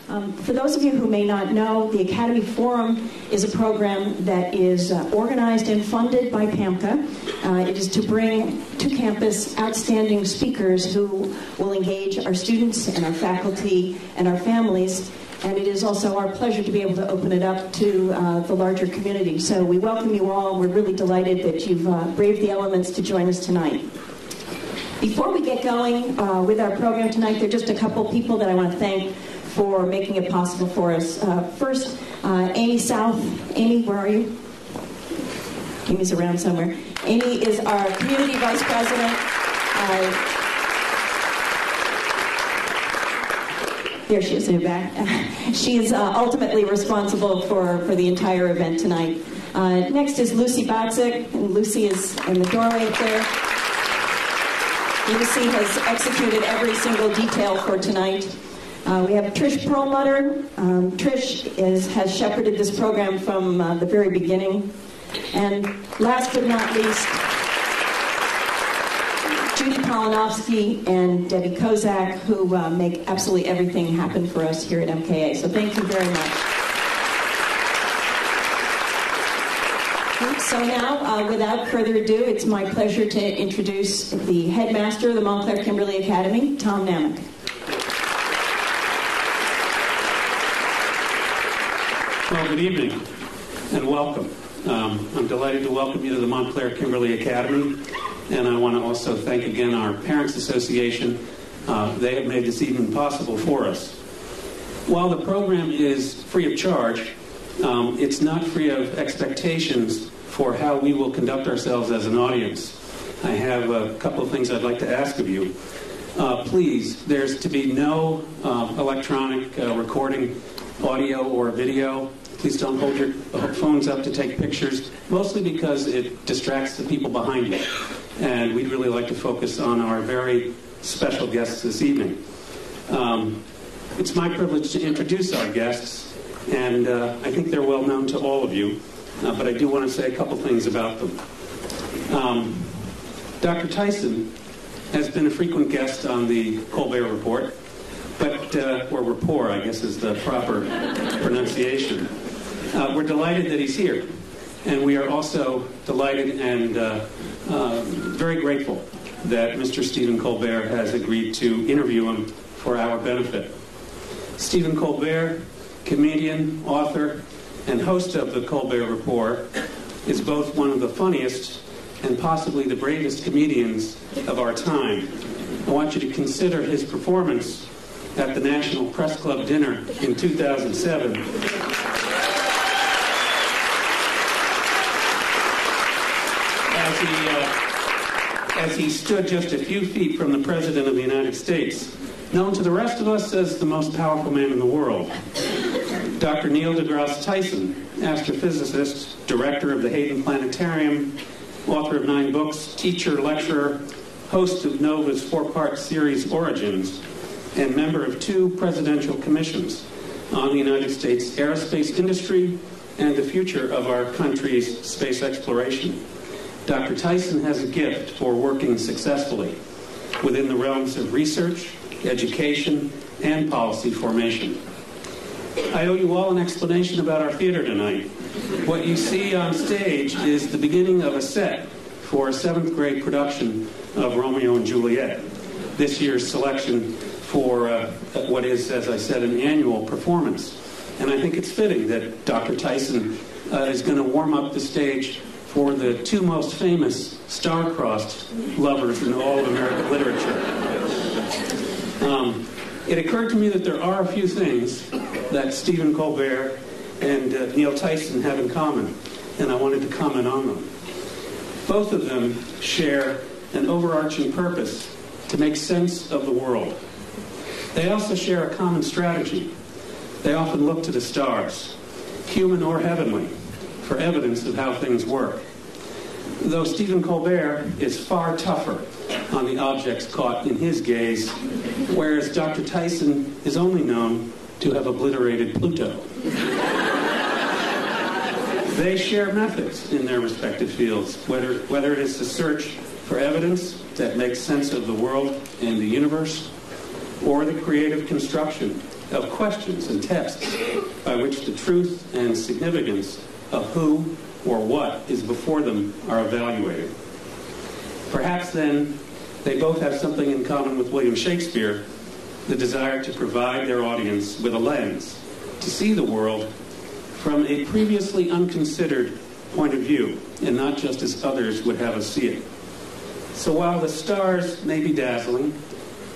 For those of you who may not know, the Academy Forum is a program that is organized and funded by PAMCA. It is to bring to campus outstanding speakers who will engage our students and our faculty and our families. And it is also our pleasure to be able to open it up to the larger community. So we welcome you all. We're really delighted that you've braved the elements to join us tonight. Before we get going with our program tonight, there are just a couple people that I want to thank for making it possible for us. First, Amy South. Amy, where are you? Amy's around somewhere. Amy is our community vice president. There she is in the back. She is ultimately responsible for the entire event tonight. Next is Lucy Botzik, and Lucy is in the doorway up there. Lucy has executed every single detail for tonight. We have Trish Perlmutter. Trish has shepherded this program from the very beginning. And last but not least, Judy Polinovsky and Debbie Kozak, who make absolutely everything happen for us here at MKA. So thank you very much. So now, without further ado, it's my pleasure to introduce the headmaster of the Montclair Kimberly Academy, Tom Namick. Well, good evening and welcome. I'm delighted to welcome you to the Montclair Kimberly Academy, and I want to also thank again our Parents Association. They have made this evening possible for us. While the program is free of charge, it's not free of expectations for how we will conduct ourselves as an audience. I have a couple of things I'd like to ask of you. Please, there's to be no electronic recording, audio or video. Please don't hold your phones up to take pictures, mostly because it distracts the people behind you. And we'd really like to focus on our very special guests this evening. It's my privilege to introduce our guests, and I think they're well known to all of you, but I do want to say a couple things about them. Dr. Tyson has been a frequent guest on the Colbert Report, or rapport, I guess is the proper pronunciation. We're delighted that he's here, and we are also delighted and very grateful that Mr. Stephen Colbert has agreed to interview him for our benefit. Stephen Colbert, comedian, author, and host of the Colbert Report, is both one of the funniest and possibly the bravest comedians of our time. I want you to consider his performance at the National Press Club dinner in 2007. As he stood just a few feet from the President of the United States, known to the rest of us as the most powerful man in the world. Dr. Neil deGrasse Tyson, astrophysicist, director of the Hayden Planetarium, author of 9 books, teacher, lecturer, host of NOVA's 4-part series Origins, and member of 2 presidential commissions on the United States aerospace industry and the future of our country's space exploration. Dr. Tyson has a gift for working successfully within the realms of research, education, and policy formation. I owe you all an explanation about our theater tonight. What you see on stage is the beginning of a set for a 7th grade production of Romeo and Juliet. This year's selection for what is, as I said, an annual performance. And I think it's fitting that Dr. Tyson is going to warm up the stage for the 2 most famous star-crossed lovers in all of American literature. It occurred to me that there are a few things that Stephen Colbert and Neil Tyson have in common, and I wanted to comment on them. Both of them share an overarching purpose to make sense of the world. They also share a common strategy. They often look to the stars, human or heavenly, for evidence of how things work. Though Stephen Colbert is far tougher on the objects caught in his gaze, whereas Dr. Tyson is only known to have obliterated Pluto. They share methods in their respective fields, whether it is the search for evidence that makes sense of the world and the universe, or the creative construction of questions and tests by which the truth and significance of who or what is before them are evaluated. Perhaps then they both have something in common with William Shakespeare, the desire to provide their audience with a lens to see the world from a previously unconsidered point of view, and not just as others would have us see it. So while the stars may be dazzling,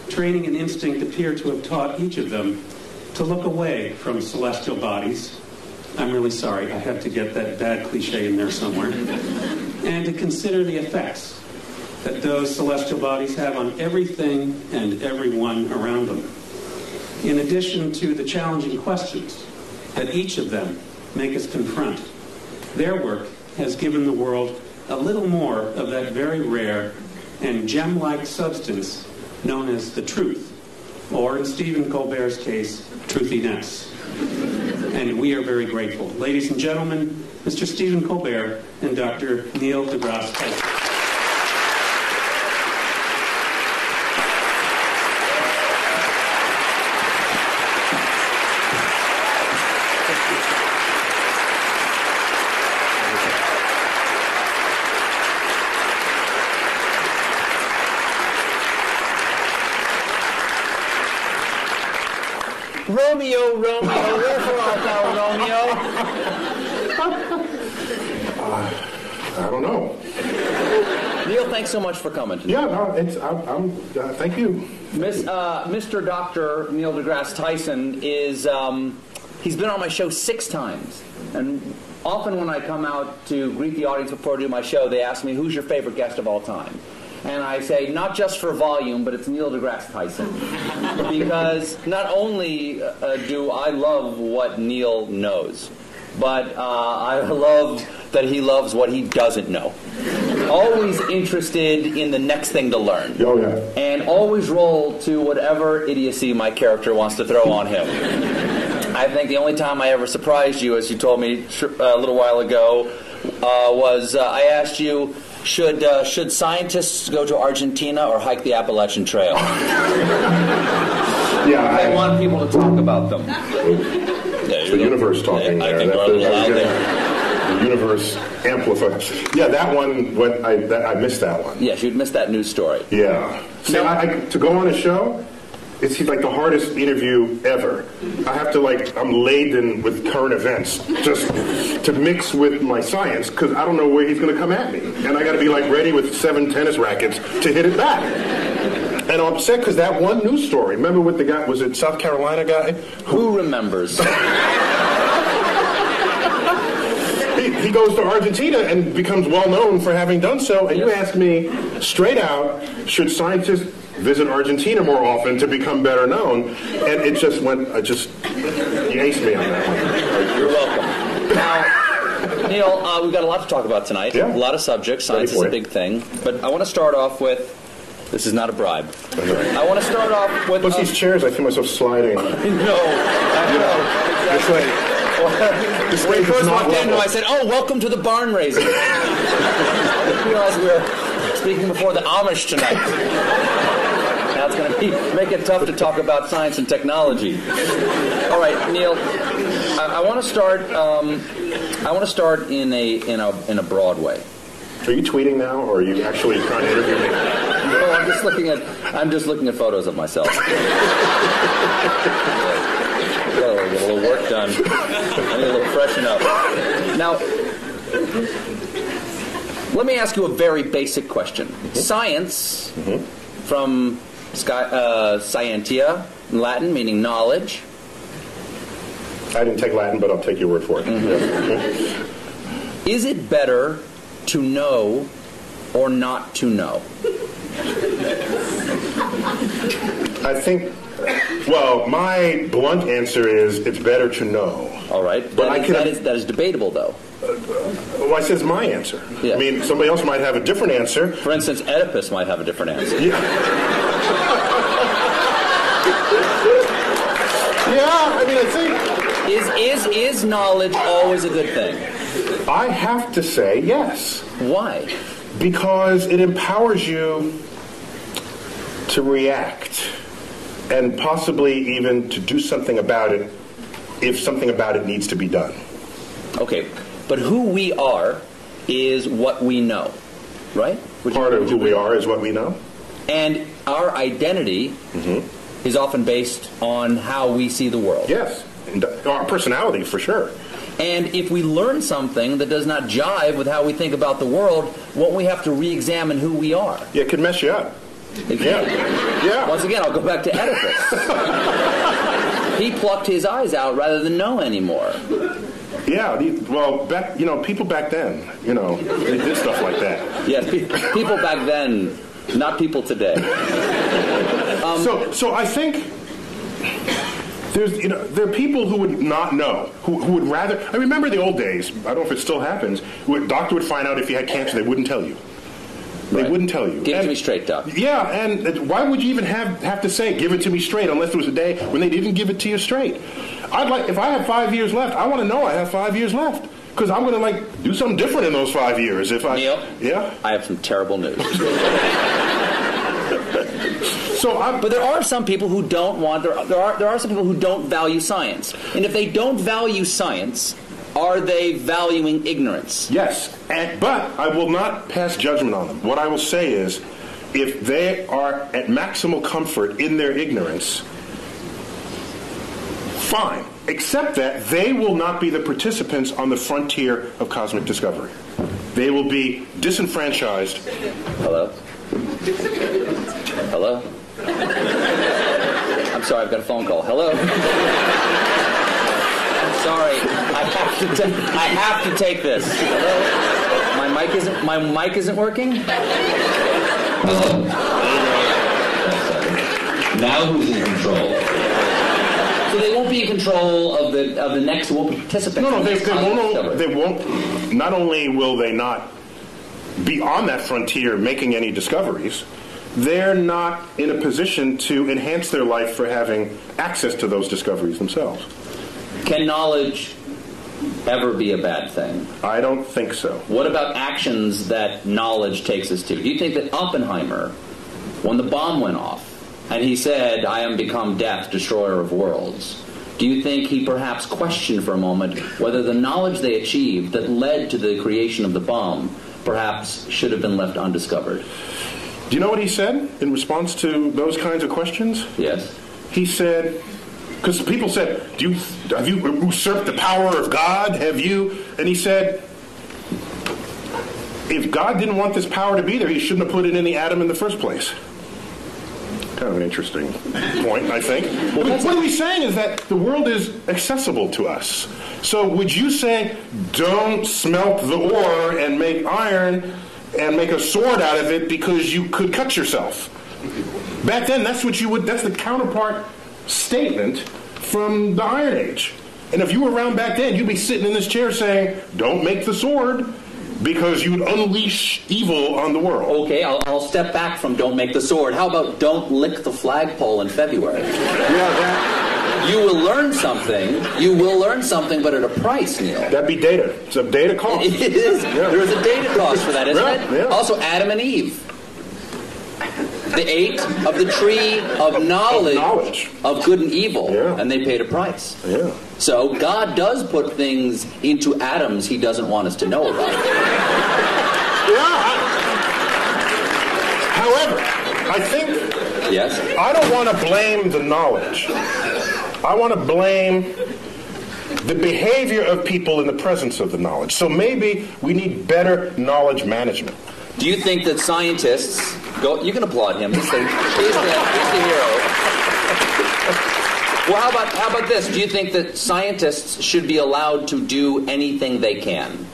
training and instinct appear to have taught each of them to look away from celestial bodies. I'm really sorry, I had to get that bad cliche in there somewhere. And to consider the effects that those celestial bodies have on everything and everyone around them. In addition to the challenging questions that each of them make us confront, their work has given the world a little more of that very rare and gem-like substance known as the truth, or in Stephen Colbert's case, truthiness. And we are very grateful. Ladies and gentlemen, Mr. Stephen Colbert and Dr. Neil deGrasse Tyson. Romeo, wherefore art thou, Romeo? I don't know. Neil, thanks so much for coming today. Yeah, no, thank you. Mr. Dr. Neil deGrasse Tyson is, he's been on my show 6 times. And often when I come out to greet the audience before I do my show, they ask me, who's your favorite guest of all time? And I say, not just for volume, but it's Neil deGrasse Tyson. Because not only do I love what Neil knows, but I love that he loves what he doesn't know. Always interested in the next thing to learn. Oh, yeah. And always roll to whatever idiocy my character wants to throw on him. I think the only time I ever surprised you, as you told me a little while ago, was I asked you, should scientists go to Argentina or hike the Appalachian Trail? Yeah, I want people to talk about them. It's the universe talking there. I can go a little out there. The universe amplifies. Yeah, that one, I missed that one. Yes, you'd missed that news story. Yeah. See, to go on a show, it's like the hardest interview ever. I have to I'm laden with current events just to mix with my science because I don't know where he's going to come at me. And I got to be ready with 7 tennis rackets to hit it back. And I'm upset because that one news story, remember with the guy, was it South Carolina guy? Who remembers? He goes to Argentina and becomes well known for having done so. And you ask me straight out, should scientists visit Argentina more often to become better known? And it just went, you aced me on that one. You're welcome. Now, Neil, we've got a lot to talk about tonight. Yeah. A lot of subjects. Science is a big thing. But I want to start off with, this is not a bribe. I want to start off with... What's these chairs? I feel myself sliding. No. I know. Exactly. When we first walked in, I said, oh, welcome to the barn raising. I realized we were speaking before the Amish tonight. Now it's going to make it tough to talk about science and technology. All right, Neil, I want to start. I want to start in a broad way. Are you tweeting now, or are you actually trying to interview me? No, I'm just looking at photos of myself. Get a little work done. I need a little freshen up. Now, let me ask you a very basic question. Science, from scientia, in Latin, meaning knowledge. I didn't take Latin, but I'll take your word for it. Is it better to know or not to know? I think, well, my blunt answer is it's better to know. All right. But that is debatable, though. Well, I said it's my answer. Yeah. I mean, somebody else might have a different answer. For instance, Oedipus might have a different answer. Yeah. Yeah, I mean, I think... Is knowledge always a good thing? I have to say yes. Why? Because it empowers you to react and possibly even to do something about it if something about it needs to be done. Okay, but who we are is what we know, right? Part of who we are is what we know. And our identity is often based on how we see the world. Yes, and our personality for sure. And if we learn something that does not jive with how we think about the world, won't we have to re-examine who we are? Yeah, it could mess you up. Yeah. Once again, I'll go back to Oedipus. He plucked his eyes out rather than know anymore. Yeah, well, people back then, they did stuff like that. Yes, people back then, not people today. So I think there are people who would not know, who would rather. I remember the old days. I don't know if it still happens. A doctor would find out if you had cancer, they wouldn't tell you. They wouldn't tell you. Give it to me straight, Doc. Yeah, and why would you even have to say, give it to me straight, unless there was a day when they didn't give it to you straight? If I have 5 years left, I want to know I have 5 years left. Because I'm going to, do something different in those 5 years. Neil? Yeah? I have some terrible news. But there are some people who don't want, there are some people who don't value science. And if they don't value science, are they valuing ignorance? Yes, but I will not pass judgment on them. What I will say is, if they are at maximal comfort in their ignorance, fine. Except that they will not be the participants on the frontier of cosmic discovery. They will be disenfranchised. Hello? Hello? I'm sorry, I've got a phone call. Hello? Sorry, I have to take this. Hello? My mic isn't working? Hello. Now who's in control? So they won't be in control of the next participant. No, they won't. Not only will they not be on that frontier making any discoveries, they're not in a position to enhance their life for having access to those discoveries themselves. Can knowledge ever be a bad thing? I don't think so. What about actions that knowledge takes us to? Do you think that Oppenheimer, when the bomb went off, and he said, "I am become death, destroyer of worlds," do you think he perhaps questioned for a moment whether the knowledge they achieved that led to the creation of the bomb perhaps should have been left undiscovered? Do you know what he said in response to those kinds of questions? Yes. He said, because people said, have you usurped the power of God? Have you? And he said, if God didn't want this power to be there, he shouldn't have put it in the atom in the first place. Kind of an interesting point, I think. Well, what he's saying is that the world is accessible to us. So would you say, don't smelt the ore and make iron and make a sword out of it because you could cut yourself? Back then, that's the counterpart statement from the Iron Age. And if you were around back then, you'd be sitting in this chair saying, don't make the sword, because you'd unleash evil on the world. Okay, I'll step back from don't make the sword. How about don't lick the flagpole in February? Yeah, you will learn something. You will learn something, but at a price, Neil. That'd be data. It's a data cost. It is. Yeah. There is a data cost for that, isn't it? Yeah. Also, Adam and Eve. They ate of the tree of knowledge of good and evil, and they paid a price. Yeah. So God does put things into atoms he doesn't want us to know about. Yeah. However, I think I don't want to blame the knowledge. I want to blame the behavior of people in the presence of the knowledge. So maybe we need better knowledge management. Do you think that scientists... you can applaud him. He's the hero. Well, how about this? Do you think that scientists should be allowed to do anything they can?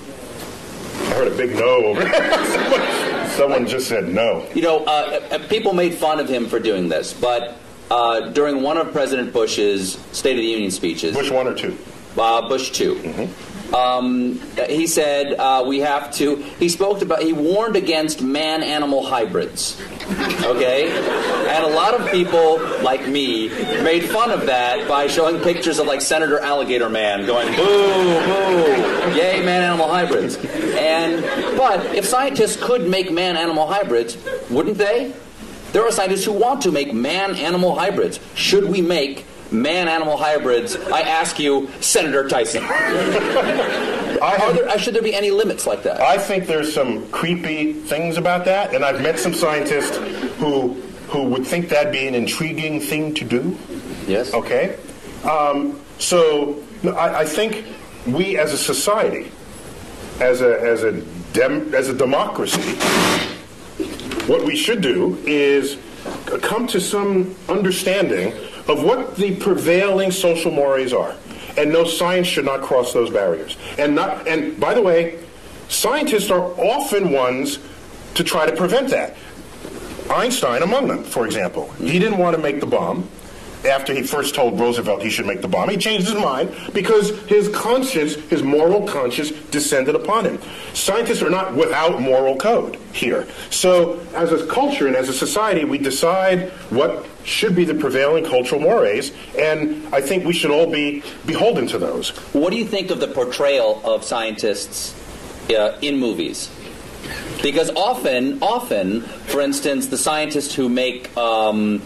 I heard a big no over there. Someone just said no. People made fun of him for doing this, but during one of President Bush's State of the Union speeches... Bush 1 or 2? Bush 2. Mm-hmm. He said he warned against man-animal hybrids. Okay? And a lot of people, like me, made fun of that by showing pictures of, like, Senator Alligator Man going, boo, boo, yay, man-animal hybrids. But if scientists could make man-animal hybrids, wouldn't they? There are scientists who want to make man-animal hybrids. Should we make man-animal hybrids? I ask you, Senator Tyson. Should there be any limits like that? I think there's some creepy things about that, and I've met some scientists who would think that'd be an intriguing thing to do. Yes. Okay? I think we as a society, as a democracy, what we should do is come to some understanding of what the prevailing social mores are. And no, science should not cross those barriers. And by the way, scientists are often ones to try to prevent that. Einstein among them, for example. He didn't want to make the bomb after he first told Roosevelt he should make the bomb. He changed his mind because his conscience, his moral conscience, descended upon him. Scientists are not without moral code here. So as a culture and as a society, we decide what should be the prevailing cultural mores, and I think we should all be beholden to those. What do you think of the portrayal of scientists in movies? Because often, for instance, the scientists who make the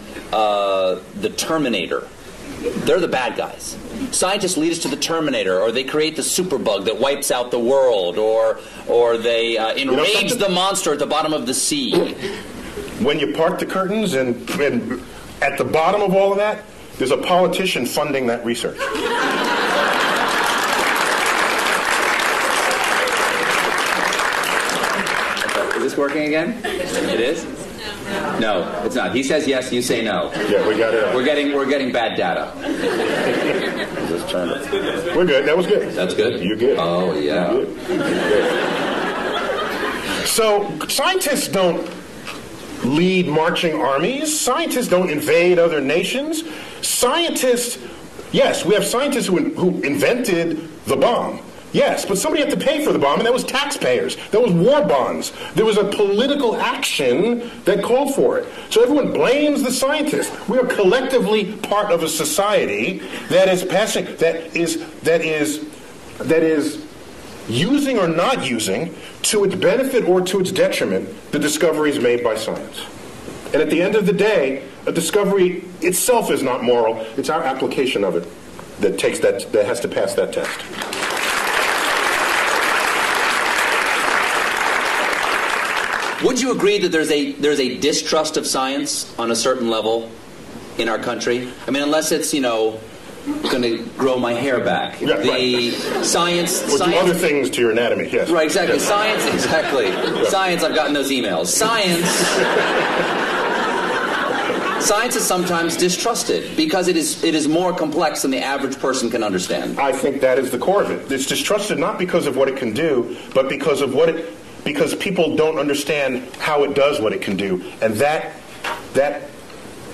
Terminator, they're the bad guys. Scientists lead us to the Terminator, or they create the superbug that wipes out the world, or they enrage the monster at the bottom of the sea. When you part the curtains and at the bottom of all of that, there's a politician funding that research. Is this working again? It is? No, it's not. He says yes, you say no. Yeah, we got it. We're getting bad data. Just trying to... We're good. That was good. That's good? You're good. Oh, yeah. You're good. So, scientists don't lead marching armies. Scientists don't invade other nations. Scientists, yes, we have scientists who invented the bomb. Yes, but somebody had to pay for the bomb, and that was taxpayers. That was war bonds. There was a political action that called for it. So everyone blames the scientists. We are collectively part of a society that is using or not using, to its benefit or to its detriment, the discoveries made by science. And at the end of the day, a discovery itself is not moral. It's our application of it that has to pass that test. Would you agree that there's a distrust of science on a certain level in our country? I mean, unless it's, going to grow my hair back. Yeah, the right. Science... Or do other things to your anatomy, yes. Right, exactly. Yes. Science, exactly. Right. Science, I've gotten those emails. Science is sometimes distrusted because it is more complex than the average person can understand. I think that is the core of it. It's distrusted not because of what it can do, but because of because people don't understand how it does what it can do. And that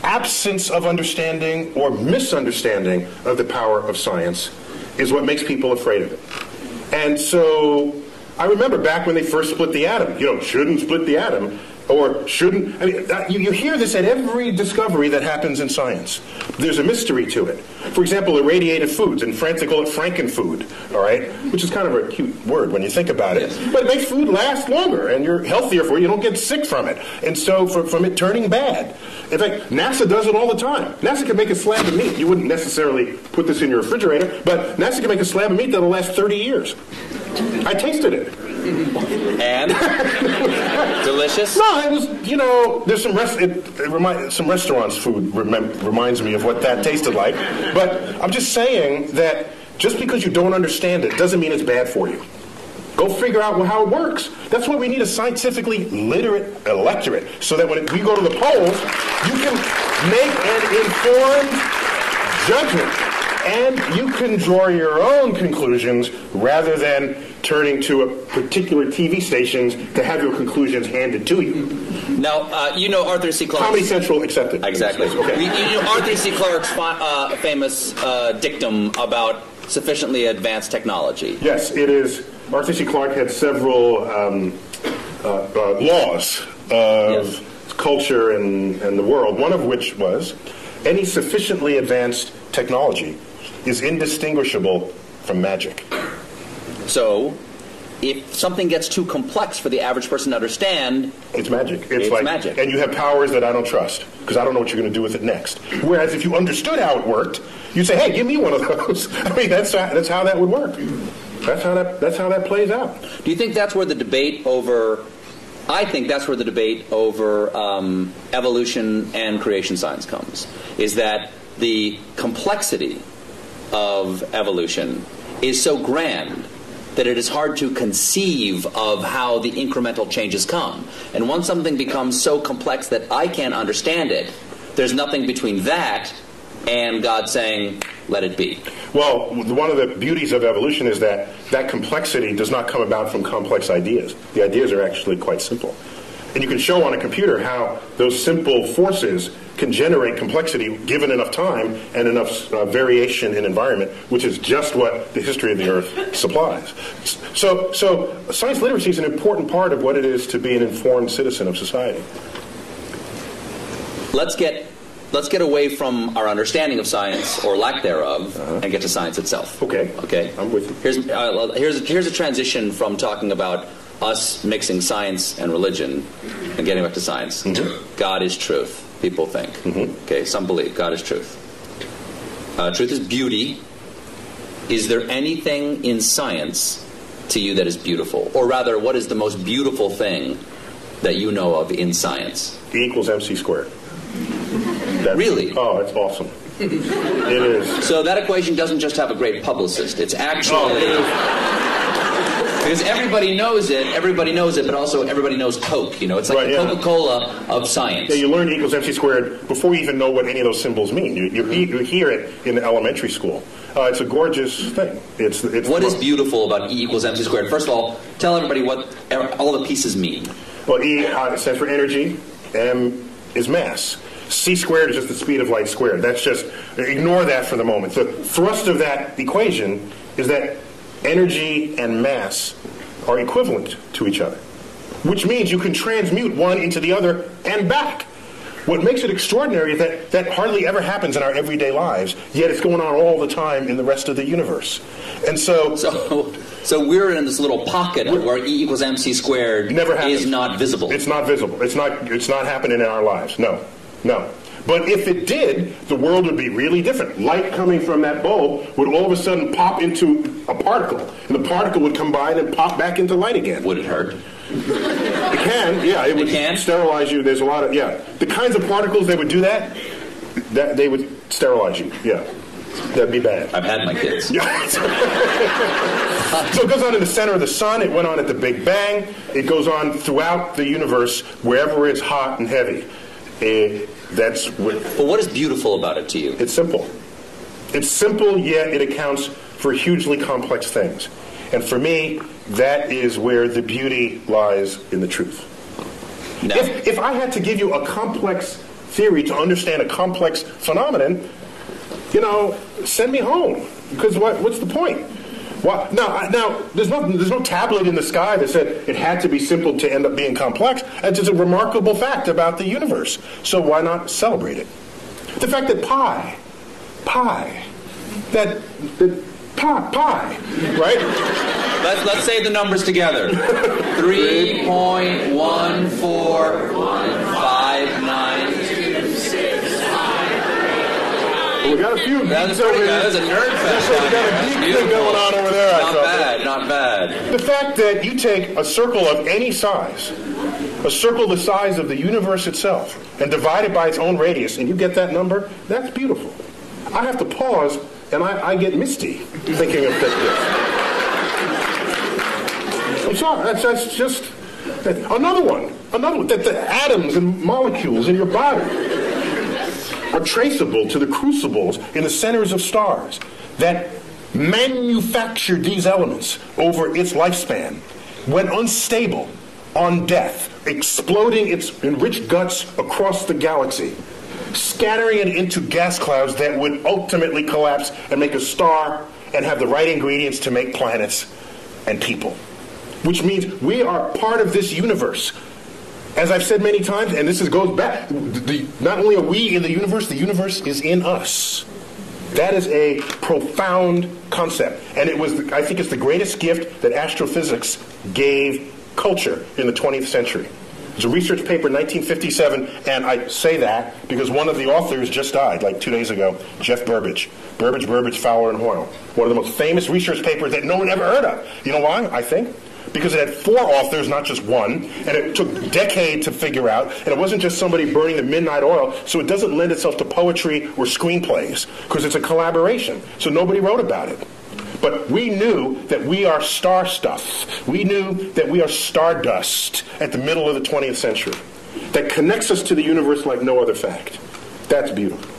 absence of understanding or misunderstanding of the power of science is what makes people afraid of it. And so I remember back when they first split the atom, shouldn't split the atom, or shouldn't. I mean, you hear this at every discovery that happens in science. There's a mystery to it. For example, irradiated foods. In France, they call it frankenfood, all right? Which is kind of a cute word when you think about it. Yes. But it makes food last longer, and you're healthier for it. You don't get sick from it. And so from it turning bad. In fact, NASA does it all the time. NASA can make a slab of meat. You wouldn't necessarily put this in your refrigerator, but NASA can make a slab of meat that'll last 30 years. I tasted it. And? Delicious? No, it was, there's some restaurants' food reminds me of what that tasted like. But I'm just saying that just because you don't understand it doesn't mean it's bad for you. Go figure out how it works. That's why we need a scientifically literate electorate, so that when we go to the polls, you can make an informed judgment. And you can draw your own conclusions rather than turning to a particular TV stations to have your conclusions handed to you. Now, Arthur C. Clarke. Comedy Central accepted. Exactly. Okay. Arthur C. Clarke's famous dictum about sufficiently advanced technology. Yes, it is. Arthur C. Clarke had several laws of culture and the world, one of which was any sufficiently advanced technology is indistinguishable from magic. So, if something gets too complex for the average person to understand, it's magic. It's like magic. And you have powers that I don't trust because I don't know what you're going to do with it next. Whereas if you understood how it worked, you'd say, "Hey, give me one of those." I mean, that's how that would work. That's how that plays out. Do you think that's where the debate over? I think that's where the debate over evolution and creation science comes. Is that the complexity of evolution is so grand that it is hard to conceive of how the incremental changes come. And once something becomes so complex that I can't understand it, there's nothing between that and God saying, let it be. Well, one of the beauties of evolution is that that complexity does not come about from complex ideas. The ideas are actually quite simple. And you can show on a computer how those simple forces can generate complexity given enough time and enough variation in environment, which is just what the history of the Earth supplies. So science literacy is an important part of what it is to be an informed citizen of society. Let's get away from our understanding of science, or lack thereof, and get to science itself. Okay. I'm with you. Here's a transition from talking about us mixing science and religion and getting back to science. Mm-hmm. God is truth, people think. Mm-hmm. Okay, some believe God is truth. Truth is beauty. Is there anything in science to you that is beautiful? Or rather, what is the most beautiful thing that you know of in science? E equals MC squared. Really? Oh, it's awesome. It is. So that equation doesn't just have a great publicist. It's actually... Because everybody knows it, but also everybody knows Coke. You know, it's like the Coca-Cola of science. Yeah, you learn E equals MC squared before you even know what any of those symbols mean. You hear it in elementary school. It's a gorgeous thing. It's what is beautiful about E equals MC squared? First of all, tell everybody what all the pieces mean. Well, E stands for energy. M is mass. C squared is just the speed of light squared. That's just, ignore that for the moment. The thrust of that equation is that energy and mass are equivalent to each other, which means you can transmute one into the other and back. What makes it extraordinary is that that hardly ever happens in our everyday lives, yet it's going on all the time in the rest of the universe. And so we're in this little pocket where E equals MC squared is not visible. It's not visible. It's not happening in our lives. No. But if it did, the world would be really different. Light coming from that bulb would all of a sudden pop into a particle, and the particle would combine and pop back into light again. Would it hurt? It can, yeah. It would sterilize you. There's a lot of, the kinds of particles that would do that they would sterilize you, yeah. That'd be bad. I've had my kids. Yeah. So it goes on in the center of the sun. It went on at the Big Bang. It goes on throughout the universe, wherever it's hot and heavy. But what is beautiful about it to you? It's simple. It's simple, yet it accounts for hugely complex things. And for me, that is where the beauty lies in the truth. No. If I had to give you a complex theory to understand a complex phenomenon, send me home. Because what's the point? Now, there's no tablet in the sky that said it had to be simple to end up being complex. It's just a remarkable fact about the universe. So why not celebrate it? The fact that pi, right? Let's say the numbers together. 3.1415926. We got a few. That's a nerd fest. We got a geek thing going on over there. Not bad. The fact that you take a circle of any size, a circle the size of the universe itself, and divide it by its own radius, and you get that number, that's beautiful. I have to pause, and I get misty thinking of this. That's just another one. That the atoms and molecules in your body are traceable to the crucibles in the centers of stars that manufactured these elements over its lifespan, when unstable, on death, exploding its enriched guts across the galaxy, scattering it into gas clouds that would ultimately collapse and make a star and have the right ingredients to make planets and people. Which means we are part of this universe. As I've said many times, and goes back, not only are we in the universe is in us. That is a profound concept. And it was, I think it's the greatest gift that astrophysics gave culture in the 20th century. There's a research paper in 1957, and I say that because one of the authors just died, like 2 days ago, Jeff Burbidge. Burbidge, Fowler, and Hoyle. One of the most famous research papers that no one ever heard of. You know why, I think? Because it had 4 authors, not just one, and it took a decade to figure out, and it wasn't just somebody burning the midnight oil, so it doesn't lend itself to poetry or screenplays, because it's a collaboration, so nobody wrote about it. But we knew that we are star stuff. We knew that we are stardust at the middle of the 20th century. That connects us to the universe like no other fact. That's beautiful.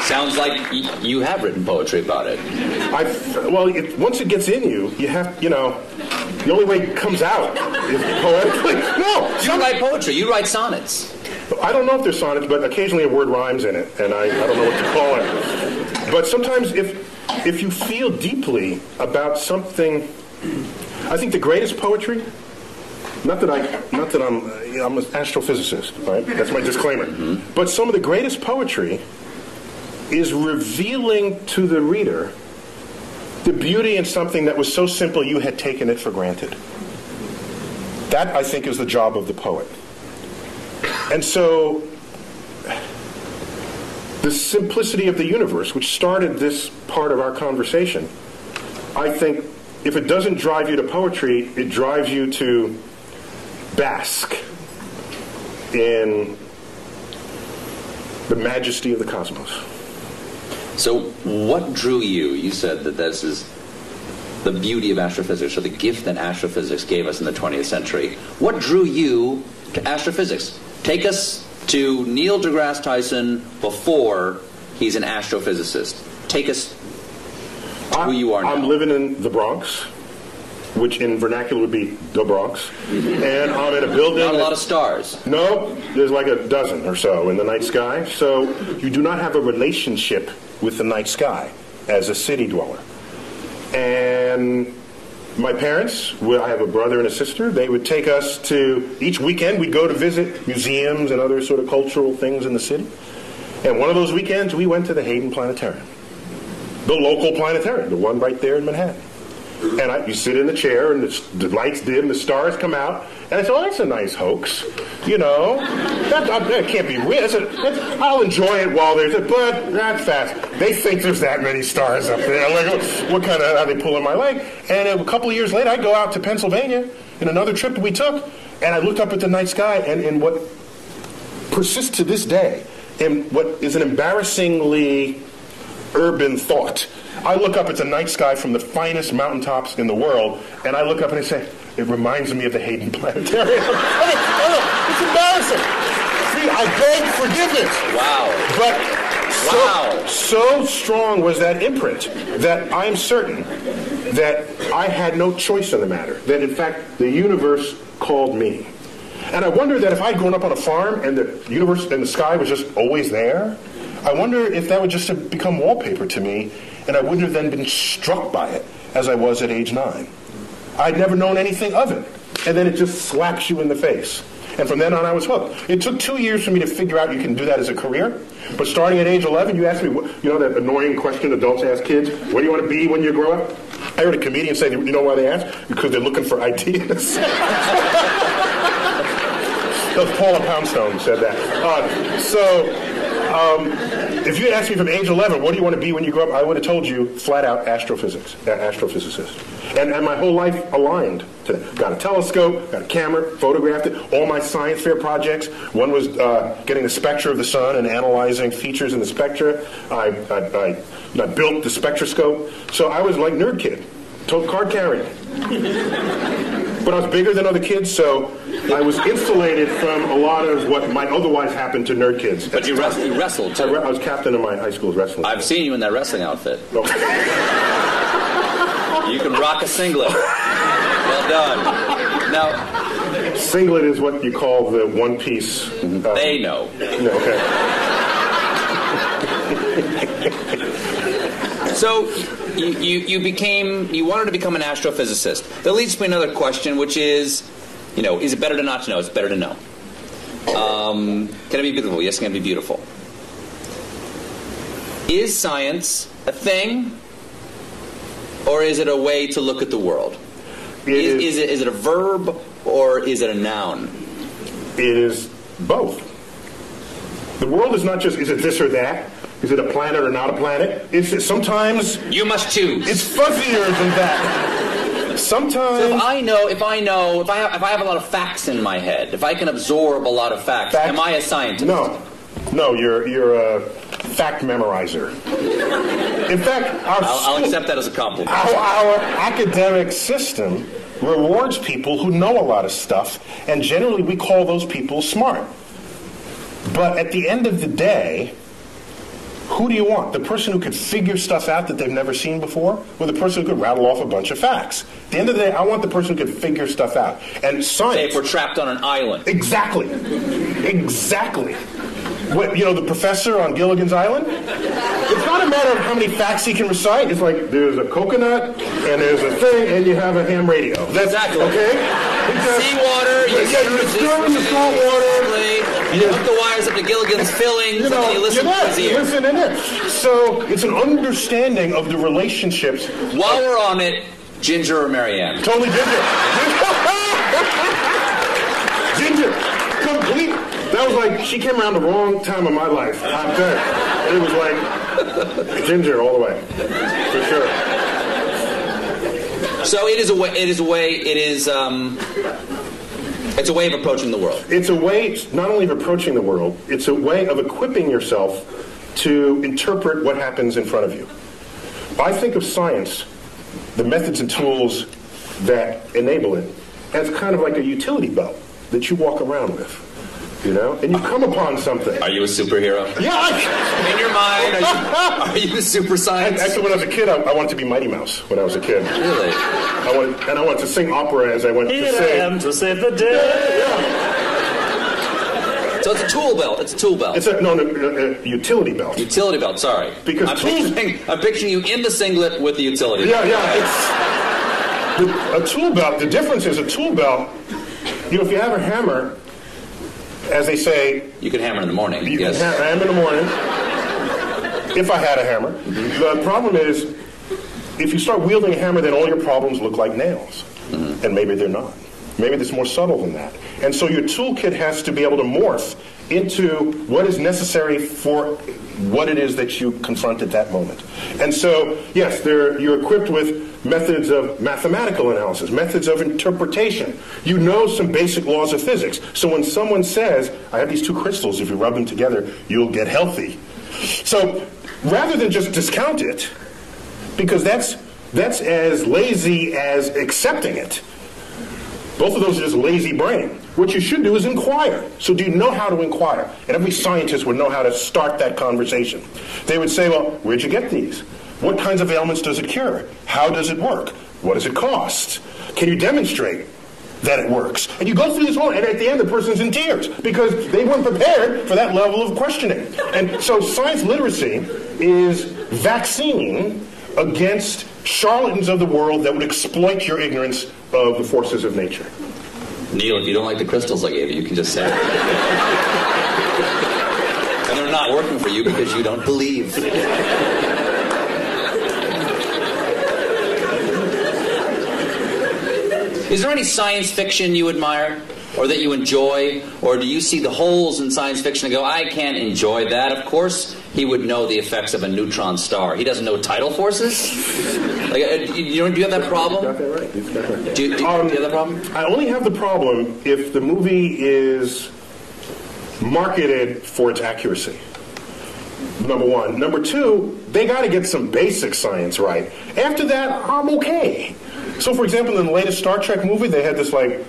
Sounds like you have written poetry about it. Once it gets in you, you have, the only way it comes out is poetically. No! You write poetry. You write sonnets. I don't know if they're sonnets, but occasionally a word rhymes in it, and I don't know what to call it. But sometimes if you feel deeply about something, I think the greatest poetry, not that I'm an astrophysicist, right? That's my disclaimer. Mm-hmm. But some of the greatest poetry is revealing to the reader the beauty in something that was so simple you had taken it for granted. That, I think, is the job of the poet. And so, the simplicity of the universe, which started this part of our conversation, I think, if it doesn't drive you to poetry, it drives you to bask in the majesty of the cosmos. So what drew you? You said that this is the beauty of astrophysics, or the gift that astrophysics gave us in the 20th century. What drew you to astrophysics? Take us to Neil deGrasse Tyson before he's an astrophysicist. Take us to who you are now. I'm living in the Bronx, which in vernacular would be the Bronx. And I'm in a building. Not a lot of stars. No, there's like a dozen or so in the night sky. So you do not have a relationship with the night sky as a city dweller. And my parents, I have a brother and a sister, they would take us to, each weekend we'd go to visit museums and other sort of cultural things in the city. And one of those weekends we went to the Hayden Planetarium. The local planetarium, the one right there in Manhattan. And you sit in the chair, and the lights dim, the stars come out, and I said, "Oh, that's a nice hoax, that can't be real. I'll enjoy it while there's it, but that's fast. They think there's that many stars up there. Like, what kind of? Are they pulling my leg?" And a couple of years later, I go out to Pennsylvania in another trip that we took, and I looked up at the night sky, and in what persists to this day, and what is an embarrassingly urban thought. I look up at the night sky from the finest mountaintops in the world, and I look up and I say, it reminds me of the Hayden Planetarium. It's embarrassing. See, I beg forgiveness. Wow. But so strong was that imprint that I'm certain that I had no choice in the matter. That, in fact, the universe called me. And I wonder that if I'd grown up on a farm and the universe and the sky was just always there, I wonder if that would just have become wallpaper to me, and I wouldn't have then been struck by it as I was at age 9. I'd never known anything of it. And then it just slaps you in the face. And from then on, I was hooked. It took 2 years for me to figure out you can do that as a career. But starting at age 11, you asked me, that annoying question adults ask kids, what do you want to be when you grow up? I heard a comedian say, you know why they ask? Because they're looking for ideas. That was Paula Poundstone who said that. If you had asked me from age 11, what do you want to be when you grow up, I would have told you flat out astrophysicist. And my whole life aligned to that. Got a telescope, got a camera, photographed it. All my science fair projects. One was getting the spectra of the sun and analyzing features in the spectra. I built the spectroscope. So I was like nerd kid, card carrying. But I was bigger than other kids, so I was insulated from a lot of what might otherwise happen to nerd kids. But you wrestled, too. I was captain of my high school's wrestling team. I've seen you in that wrestling outfit. You can rock a singlet. Well done. Now, singlet is what you call the one-piece... they know. No, okay. So... You wanted to become an astrophysicist. That leads to another question, which is, is it better to not to know? It's better to know. Can it be beautiful? Yes, it can be beautiful. Is science a thing, or is it a way to look at the world? Is it a verb, or is it a noun? It is both. The world is not just, is it this or that? Is it a planet or not a planet? It's sometimes... You must choose. It's fuzzier than that. Sometimes... So if I have a lot of facts in my head, if I can absorb a lot of facts, am I a scientist? No, you're a fact memorizer. In fact, I'll accept that as a compliment. Our academic system rewards people who know a lot of stuff, and generally we call those people smart. But at the end of the day, who do you want? The person who could figure stuff out that they've never seen before, or the person who could rattle off a bunch of facts? At the end of the day, I want the person who could figure stuff out. And science... Say if we're trapped on an island. Exactly. What, the professor on Gilligan's Island? It's not a matter of how many facts he can recite. It's like, there's a coconut, and there's a thing, and you have a ham radio. That's, exactly. Okay? Seawater, you stir in the salt water, you hook the wires up to Gilligan's fillings, and then you listen to his ear. Listen in it. So, it's an understanding of the relationships. While we're on it, Ginger or Marianne? Totally Ginger. Ginger. Complete. That was like, she came around the wrong time of my life. I'm dead. It was like Ginger all the way. For sure. So it's a way of approaching the world. It's a way not only of approaching the world, it's a way of equipping yourself to interpret what happens in front of you. I think of science, the methods and tools that enable it, as kind of like a utility belt that you walk around with. And you come upon something. Are you a superhero? Yeah. In your mind, are you a super science? Actually, when I was a kid, I wanted to be Mighty Mouse when I was a kid. Really? I wanted to sing opera as I went to sing. Here I am to save the day. Yeah. So it's a tool belt. It's a tool belt. It's a utility belt. Utility belt, sorry. Because I'm picturing you in the singlet with the utility belt. Yeah. It's a tool belt. The difference is a tool belt, if you have a hammer, as they say... You can hammer in the morning. You can hammer in the morning. If I had a hammer. Mm-hmm. The problem is, if you start wielding a hammer, then all your problems look like nails. Mm-hmm. And maybe they're not. Maybe it's more subtle than that. And so your toolkit has to be able to morph into what is necessary for what it is that you confront at that moment. And so, yes, you're equipped with methods of mathematical analysis, methods of interpretation. You know some basic laws of physics. So when someone says, I have these two crystals, if you rub them together, you'll get healthy. So rather than just discount it, because that's as lazy as accepting it, both of those are just lazy brain. What you should do is inquire. So do you know how to inquire? And every scientist would know how to start that conversation. They would say, well, where'd you get these? What kinds of ailments does it cure? How does it work? What does it cost? Can you demonstrate that it works? And you go through this whole, and at the end the person's in tears because they weren't prepared for that level of questioning. And so science literacy is vaccine against charlatans of the world that would exploit your ignorance of the forces of nature. Neil, if you don't like the crystals I gave you, you can just say it. And they're not working for you because you don't believe. Is there any science fiction you admire or that you enjoy? Or do you see the holes in science fiction and go, I can't enjoy that? Of course he would know the effects of a neutron star. He doesn't know tidal forces? Do you have that problem? You got that right. You've got that right. Do you have that problem? I only have the problem if the movie is marketed for its accuracy. Number one. Number two, they got to get some basic science right. After that, I'm okay. So, for example, in the latest Star Trek movie, they had this liquid.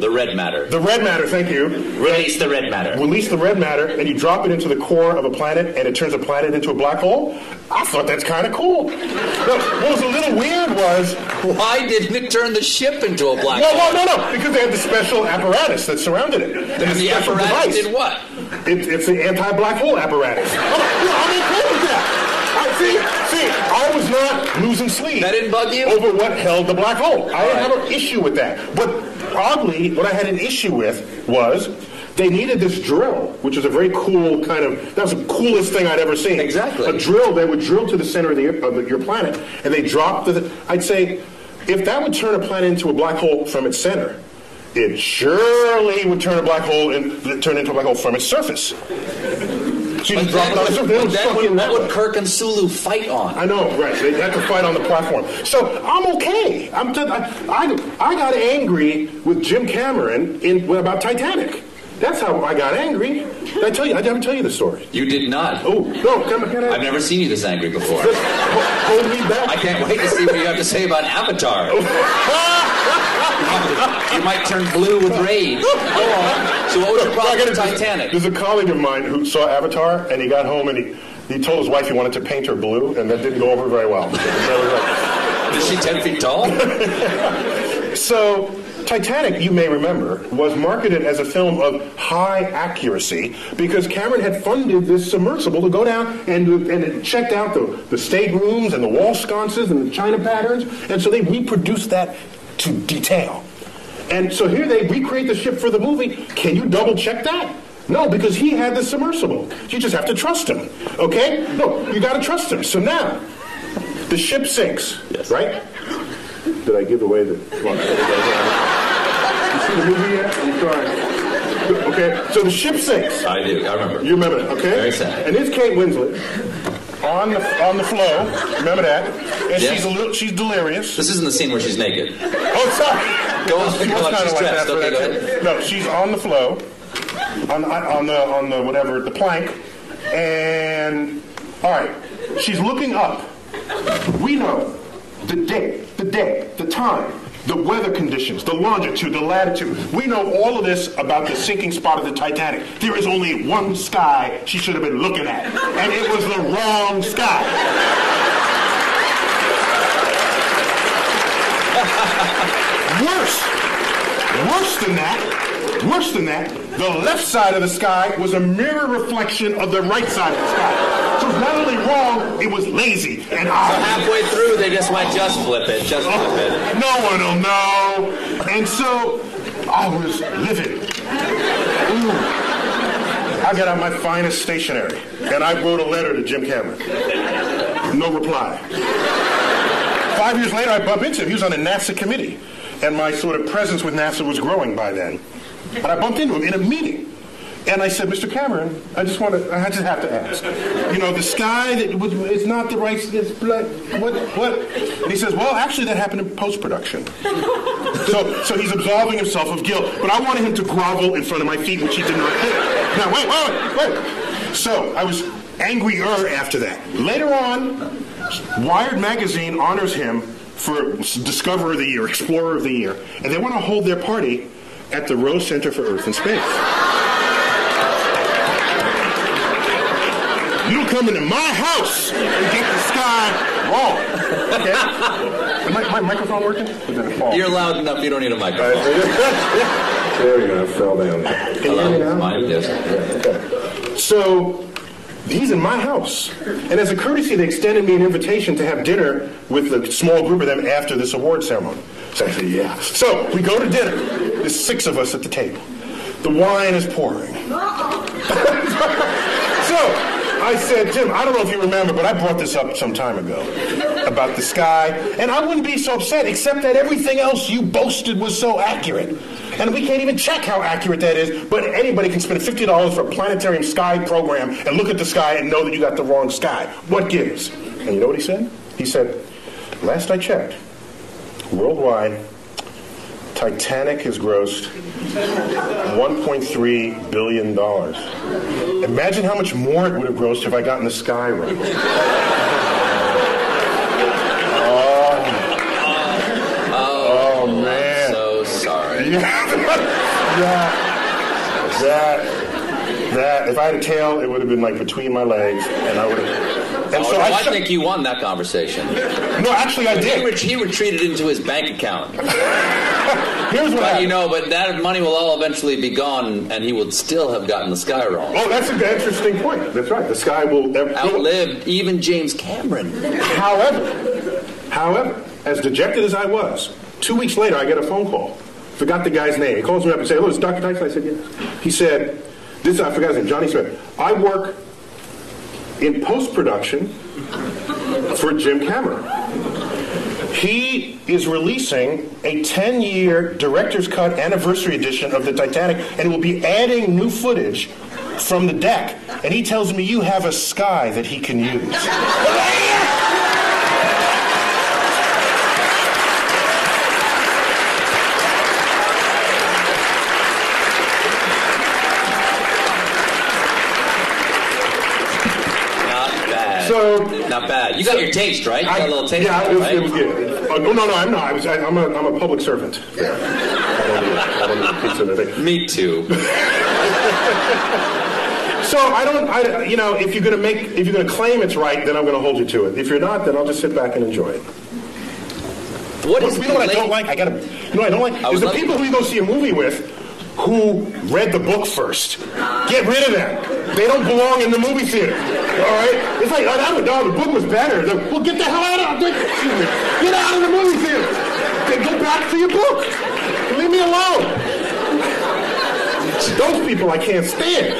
The red matter. The red matter, thank you. Release the red matter. Release the red matter, and you drop it into the core of a planet, and it turns a planet into a black hole. I thought that's kind of cool. What was a little weird was... Why didn't it turn the ship into a black hole? No, because they had the special apparatus that surrounded it. And the apparatus did what? It's the anti-black hole apparatus. I'm okay with that. See, I was not losing sleep. That didn't bug you? Over what held the black hole. I didn't have an issue with that. But oddly, what I had an issue with was they needed this drill, which is a very cool kind of, that was the coolest thing I'd ever seen. Exactly. A drill, they would drill to the center of your planet, and they dropped I'd say, if that would turn a planet into a black hole from its center, it surely would turn a black hole turn into a black hole from its surface. So you just drop it on the surface. That would Kirk and Sulu fight on. I know, right? They had to fight on the platform. So I'm okay. I got angry with Jim Cameron about Titanic. That's how I got angry. Did I tell you? I didn't tell you the story. You did not. Oh, no, can I? I've never seen you this angry before. Just hold me back. I can't wait to see what you have to say about Avatar. You might turn blue with rage. Go on. So what was your problem with Titanic? There's a colleague of mine who saw Avatar, and he got home and he told his wife he wanted to paint her blue, and that didn't go over very well. Is she 10 feet tall? So Titanic, you may remember, was marketed as a film of high accuracy because Cameron had funded this submersible to go down and it checked out the staterooms and the wall sconces and the china patterns, and so they reproduced that to detail. And so here they recreate the ship for the movie. Can you double check that? No, because he had the submersible. You just have to trust him, okay? No, you got to trust him. So now, the ship sinks, yes. Right? Did I give away the... You see the movie yet? I'm sorry. Okay, so the ship sinks. I do, I remember. You remember that, okay? Very sad. And it's Kate Winslet on the flow. Remember that? And yes. she's delirious. This isn't the scene where she's naked. Oh, sorry. Go on, she's dressed. Okay, go ahead. No, she's on the flow, on the whatever, the plank, and all right, she's looking up. We know the date, the time, the weather conditions, the longitude, the latitude. We know all of this about the sinking spot of the Titanic. There is only one sky she should have been looking at, and it was the wrong sky. Worse than that, the left side of the sky was a mirror reflection of the right side of the sky. So it's not only wrong, it was lazy and odd. So halfway through, they just went, just flip it. No one will know. And so I was livid. Ooh. I got out my finest stationery, and I wrote a letter to Jim Cameron. No reply. 5 years later, I bumped into him. He was on a NASA committee, and my sort of presence with NASA was growing by then. And I bumped into him in a meeting. And I said, Mr. Cameron, I just have to ask. You know, the sky, it's not the right, it's black, what? And he says, well, actually, that happened in post-production. So he's absolving himself of guilt. But I wanted him to grovel in front of my feet, which he did not do. Now, wait. So I was angrier after that. Later on, Wired magazine honors him for Discoverer of the Year, Explorer of the Year. And they want to hold their party at the Rose Center for Earth and Space. You don't come into my house and get the sky wrong. Okay? Is my microphone working? Or did it fall? You're loud enough, you don't need a microphone. There you go, it fell down. Can you hear me now? Mine, yes. Okay. So, he's in my house. And as a courtesy, they extended me an invitation to have dinner with a small group of them after this award ceremony. So I said, yeah. So we go to dinner. There's 6 of us at the table. The wine is pouring. So I said, Jim, I don't know if you remember, but I brought this up some time ago about the sky. And I wouldn't be so upset, except that everything else you boasted was so accurate. And we can't even check how accurate that is, but anybody can spend $50 for a planetarium sky program and look at the sky and know that you got the wrong sky. What gives? And you know what he said? He said, last I checked, worldwide, Titanic has grossed $1.3 billion. Imagine how much more it would have grossed if I gotten the sky right. Oh man. I'm so sorry. That. If I had a tail, it would have been like between my legs, and I would have... And so I think you won that conversation. No, actually I did. He retreated into his bank account. Here's what happened. But that money will all eventually be gone, and he would still have gotten the sky wrong. Oh, that's an interesting point. That's right. The sky will outlive even James Cameron. However, as dejected as I was, 2 weeks later I get a phone call. Forgot the guy's name. He calls me up and says, "Hello, it's Dr. Tyson." I said, "Yes." He said, I forgot his name, Johnny Smith. "I work in post-production for Jim Cameron. He is releasing a 10-year director's cut anniversary edition of the Titanic, and he will be adding new footage from the deck. And he tells me you have a sky that he can use." Not bad. You got your taste, right? You got a little taste. Yeah, right? it was good. Oh, no, I'm not. I'm a public servant. Yeah. I don't need pizza today. Me too. So if you're gonna claim it's right, then I'm gonna hold you to it. If you're not, then I'll just sit back and enjoy it. What I don't like? I don't like is the people who you go see a movie with who read the book first. Get rid of them. They don't belong in the movie theater. All right? It's like, the book was better. Well, get the hell out of it. Get out of the movie theater. Then go back to your book. Leave me alone. Those people I can't stand.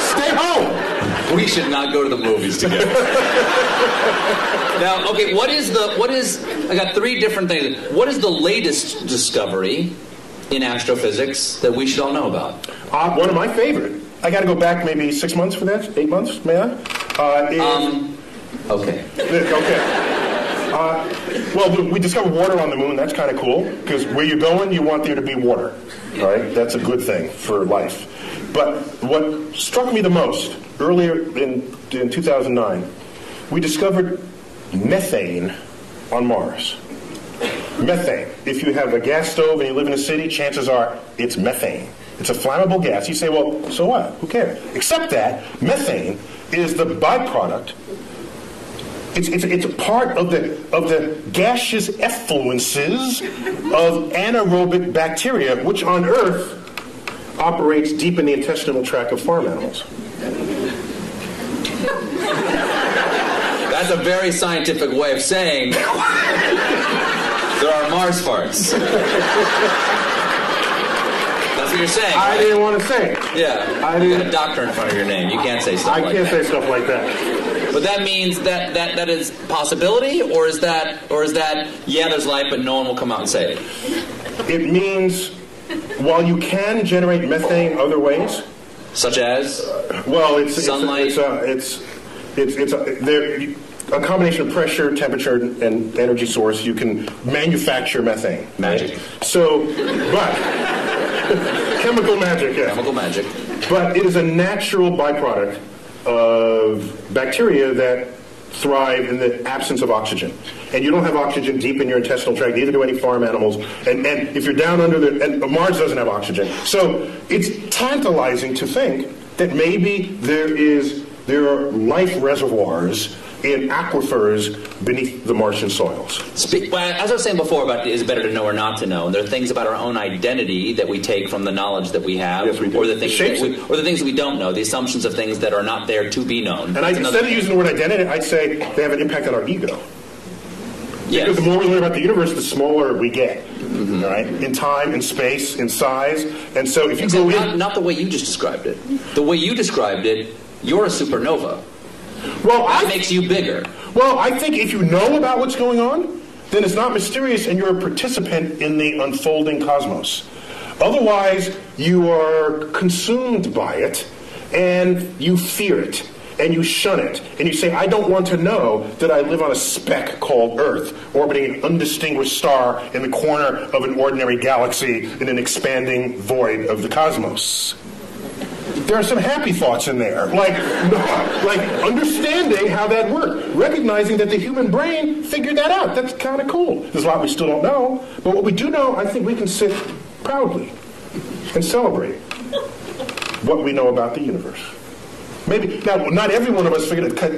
Stay home. We should not go to the movies together. Now, okay, I got three different things. What is the latest discovery in astrophysics that we should all know about? One of my favorite. I got to go back maybe 6 months for that. 8 months, may I? Okay. Okay. Well, we discovered water on the moon. That's kind of cool because where you're going, you want there to be water. All right, that's a good thing for life. But what struck me the most earlier in 2009, we discovered methane on Mars. Methane. If you have a gas stove and you live in a city, chances are it's methane. It's a flammable gas. You say, well, so what? Who cares? Except that methane is the byproduct. It's a part of the gaseous effluences of anaerobic bacteria, which on Earth operates deep in the intestinal tract of farm animals. That's a very scientific way of saying there are Mars farts. That's what you're saying. I didn't want to say it. Yeah. You got a doctor in front of your name. You can't say stuff like that. I can't say stuff like that. But that means that is possibility, or is that yeah, there's life, but no one will come out and say it? It means while you can generate methane other ways, such as it's sunlight. It's a combination of pressure, temperature, and energy source. You can manufacture methane. Magic. Right? So, but chemical magic. Yes. Chemical magic. But it is a natural byproduct of bacteria that thrive in the absence of oxygen. And you don't have oxygen deep in your intestinal tract, neither do any farm animals. And if you're down under and Mars doesn't have oxygen. So it's tantalizing to think that maybe there are life reservoirs in aquifers beneath the Martian soils. As I was saying before about is it better to know or not to know, and there are things about our own identity that we take from the knowledge that we have, yes, we do. or the things that we don't know, the assumptions of things that are not there to be known. And instead of using the word identity, I'd say they have an impact on our ego. Yes. Because the more we learn about the universe, the smaller we get, all right? In time, in space, in size. And so if you go in... Not the way you just described it. The way you described it, you're a supernova. Well, that makes you bigger. Well, I think if you know about what's going on, then it's not mysterious and you're a participant in the unfolding cosmos. Otherwise, you are consumed by it and you fear it. And you shun it, and you say, I don't want to know that I live on a speck called Earth, orbiting an undistinguished star in the corner of an ordinary galaxy in an expanding void of the cosmos. There are some happy thoughts in there, like understanding how that works, recognizing that the human brain figured that out. That's kind of cool. There's a lot we still don't know, but what we do know, I think we can sit proudly and celebrate what we know about the universe. Maybe now, not every one of us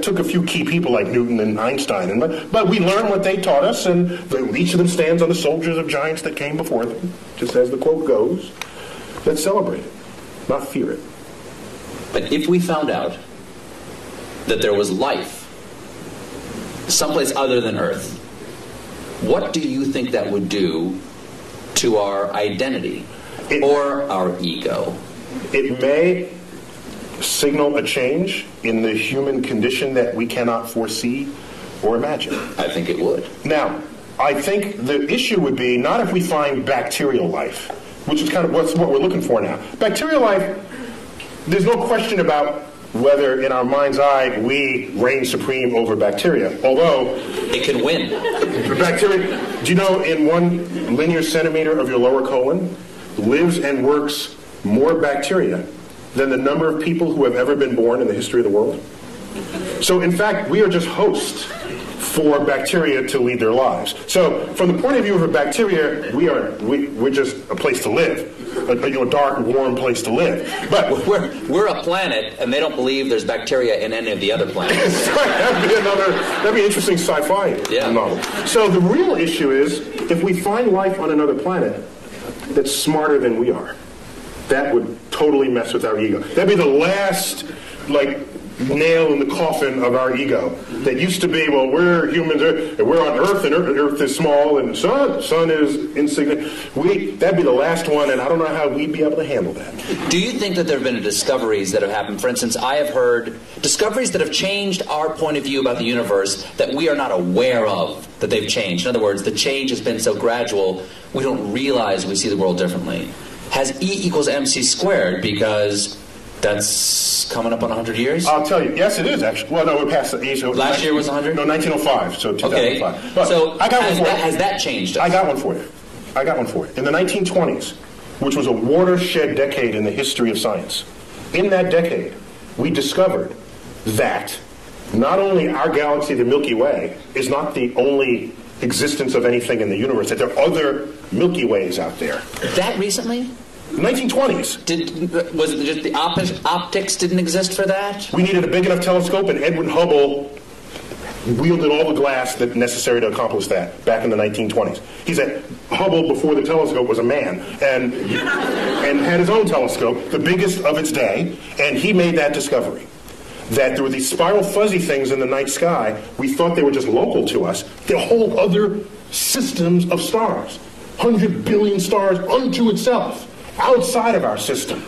took a few key people like Newton and Einstein, but we learned what they taught us, and each of them stands on the shoulders of giants that came before them, just as the quote goes. Let's celebrate it, not fear it. But if we found out that there was life someplace other than Earth, what do you think that would do to our identity or our ego? It may signal a change in the human condition that we cannot foresee or imagine. I think it would. Now, I think the issue would be not if we find bacterial life, which is kind of what we're looking for now. Bacterial life, there's no question about whether in our mind's eye we reign supreme over bacteria, although it can win. Bacteria, do you know in 1 linear centimeter of your lower colon lives and works more bacteria than the number of people who have ever been born in the history of the world? So in fact, we are just hosts for bacteria to lead their lives. So from the point of view of a bacteria, we're just a place to live. A dark, warm place to live. But we're a planet, and they don't believe there's bacteria in any of the other planets. That'd be an interesting sci-fi novel. So the real issue is, if we find life on another planet that's smarter than we are, that would totally mess with our ego. That'd be the last, nail in the coffin of our ego. That used to be, well, we're humans, and we're on Earth, and Earth is small, and Sun is insignificant. That'd be the last one, and I don't know how we'd be able to handle that. Do you think that there have been discoveries that have happened? For instance, I have heard discoveries that have changed our point of view about the universe that we are not aware of, that they've changed. In other words, the change has been so gradual, we don't realize we see the world differently. Has E equals MC squared, because that's coming up on 100 years? I'll tell you. Yes, it is, actually. Well, no, we're past the age. Last year was 100? No, 1905, so 2005. Okay. But so I got one for you. Has that changed us? I got one for you. In the 1920s, which was a watershed decade in the history of science, in that decade, we discovered that not only our galaxy, the Milky Way, is not the only existence of anything in the universe, that there are other Milky Ways out there. That recently? 1920s. Was it just the optics didn't exist for that? We needed a big enough telescope, and Edwin Hubble wielded all the glass that necessary to accomplish that back in the 1920s. He said Hubble, before the telescope, was a man and had his own telescope, the biggest of its day, and he made that discovery. That there were these spiral fuzzy things in the night sky. We thought they were just local to us. They're whole other systems of stars. 100 billion stars unto itself, outside of our system.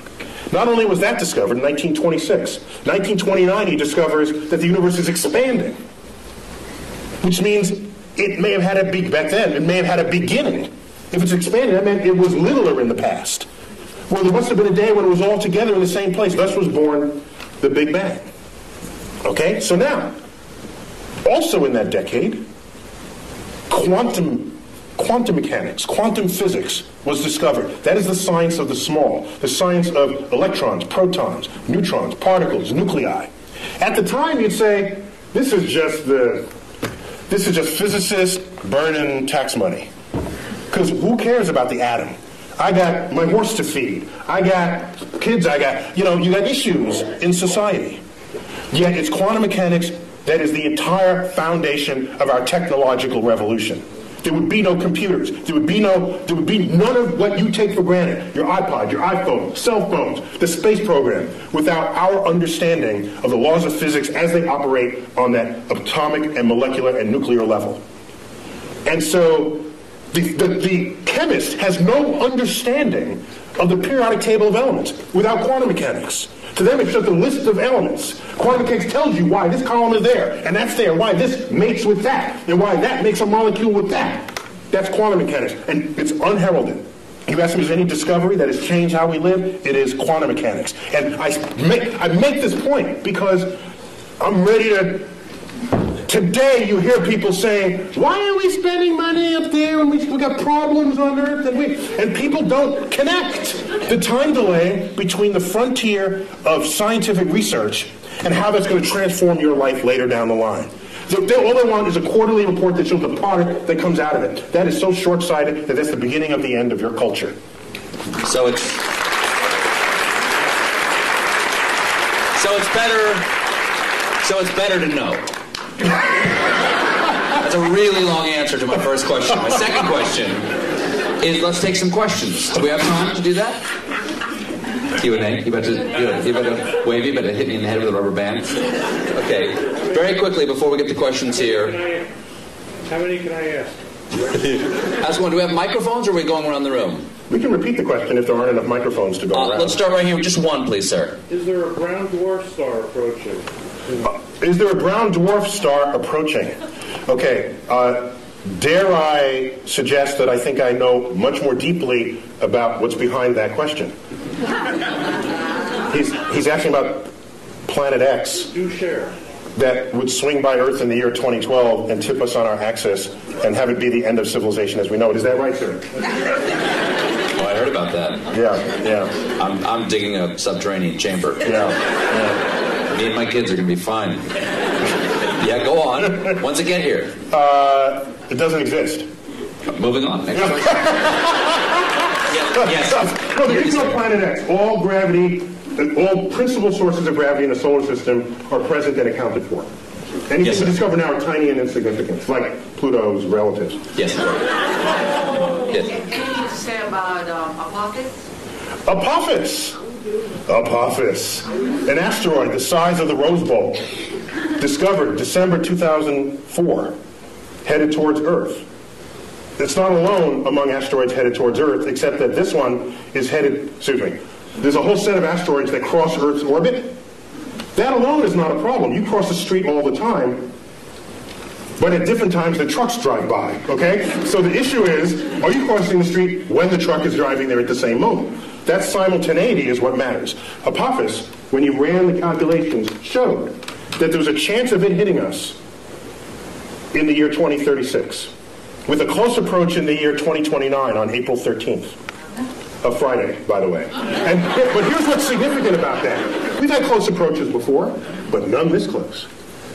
Not only was that discovered in 1926, 1929 he discovers that the universe is expanding, which means it may have had a back then, it may have had a beginning. If it's expanding, that meant it was littler in the past. Well, there must have been a day when it was all together in the same place. Thus was born the Big Bang. Okay, so now, also in that decade, quantum mechanics, quantum physics was discovered. That is the science of the small, the science of electrons, protons, neutrons, particles, nuclei. At the time, you'd say, this is just physicists burning tax money. Because who cares about the atom? I got my horse to feed. I got kids. You got issues in society. Yet it's quantum mechanics that is the entire foundation of our technological revolution. There would be no computers. There would be none of what you take for granted. Your iPod, your iPhone, cell phones, the space program, without our understanding of the laws of physics as they operate on that atomic and molecular and nuclear level. And so the chemist has no understanding of the periodic table of elements without quantum mechanics. To them, it's just a list of elements. Quantum mechanics tells you why this column is there, and that's there, why this mates with that, and why that makes a molecule with that. That's quantum mechanics, and it's unheralded. You ask me, is there any discovery that has changed how we live? It is quantum mechanics. And I make this point because I'm ready to... Today, you hear people saying, why are we spending money up there when we got problems on Earth? And people don't connect the time delay between the frontier of scientific research and how that's going to transform your life later down the line. All they want is a quarterly report that shows the product that comes out of it. That is so short-sighted that that's the beginning of the end of your culture. So So it's better to know. That's a really long answer to my first question. My second question is, let's take some questions. Do we have time to do that? Q&A. You about to wave? You about to hit me in the head with a rubber band? Okay. Very quickly before we get to questions here. How many can I ask? Ask one. Do we have microphones, or are we going around the room? We can repeat the question if there aren't enough microphones to go around. Let's start right here with just one, please, sir. Is there a brown dwarf star approaching? Is there a brown dwarf star approaching? Okay. Dare I suggest that I think I know much more deeply about what's behind that question? He's asking about Planet X. Do share. That would swing by Earth in the year 2012 and tip us on our axis and have it be the end of civilization as we know it. Is that right, sir? Oh, I heard about that. Yeah. I'm digging a subterranean chamber. Yeah. Me and my kids are going to be fine. Yeah, go on. Once again here. It doesn't exist. Moving on. Next question. Yes. No, there is no Planet X. All gravity, all principal sources of gravity in the solar system are present and accounted for. Anything we discover now are tiny and insignificant, like Pluto's relatives. Yes. Yes. Anything to say about Apophis? Apophis. An asteroid the size of the Rose Bowl. Discovered December 2004. Headed towards Earth. It's not alone among asteroids headed towards Earth, except that this one is headed, there's a whole set of asteroids that cross Earth's orbit. That alone is not a problem. You cross the street all the time, but at different times the trucks drive by, okay? So the issue is, are you crossing the street when the truck is driving there at the same moment? That simultaneity is what matters. Apophis, when you ran the calculations, showed that there was a chance of it hitting us in the year 2036, with a close approach in the year 2029 on April 13th. A Friday, by the way. But here's what's significant about that. We've had close approaches before, but none this close.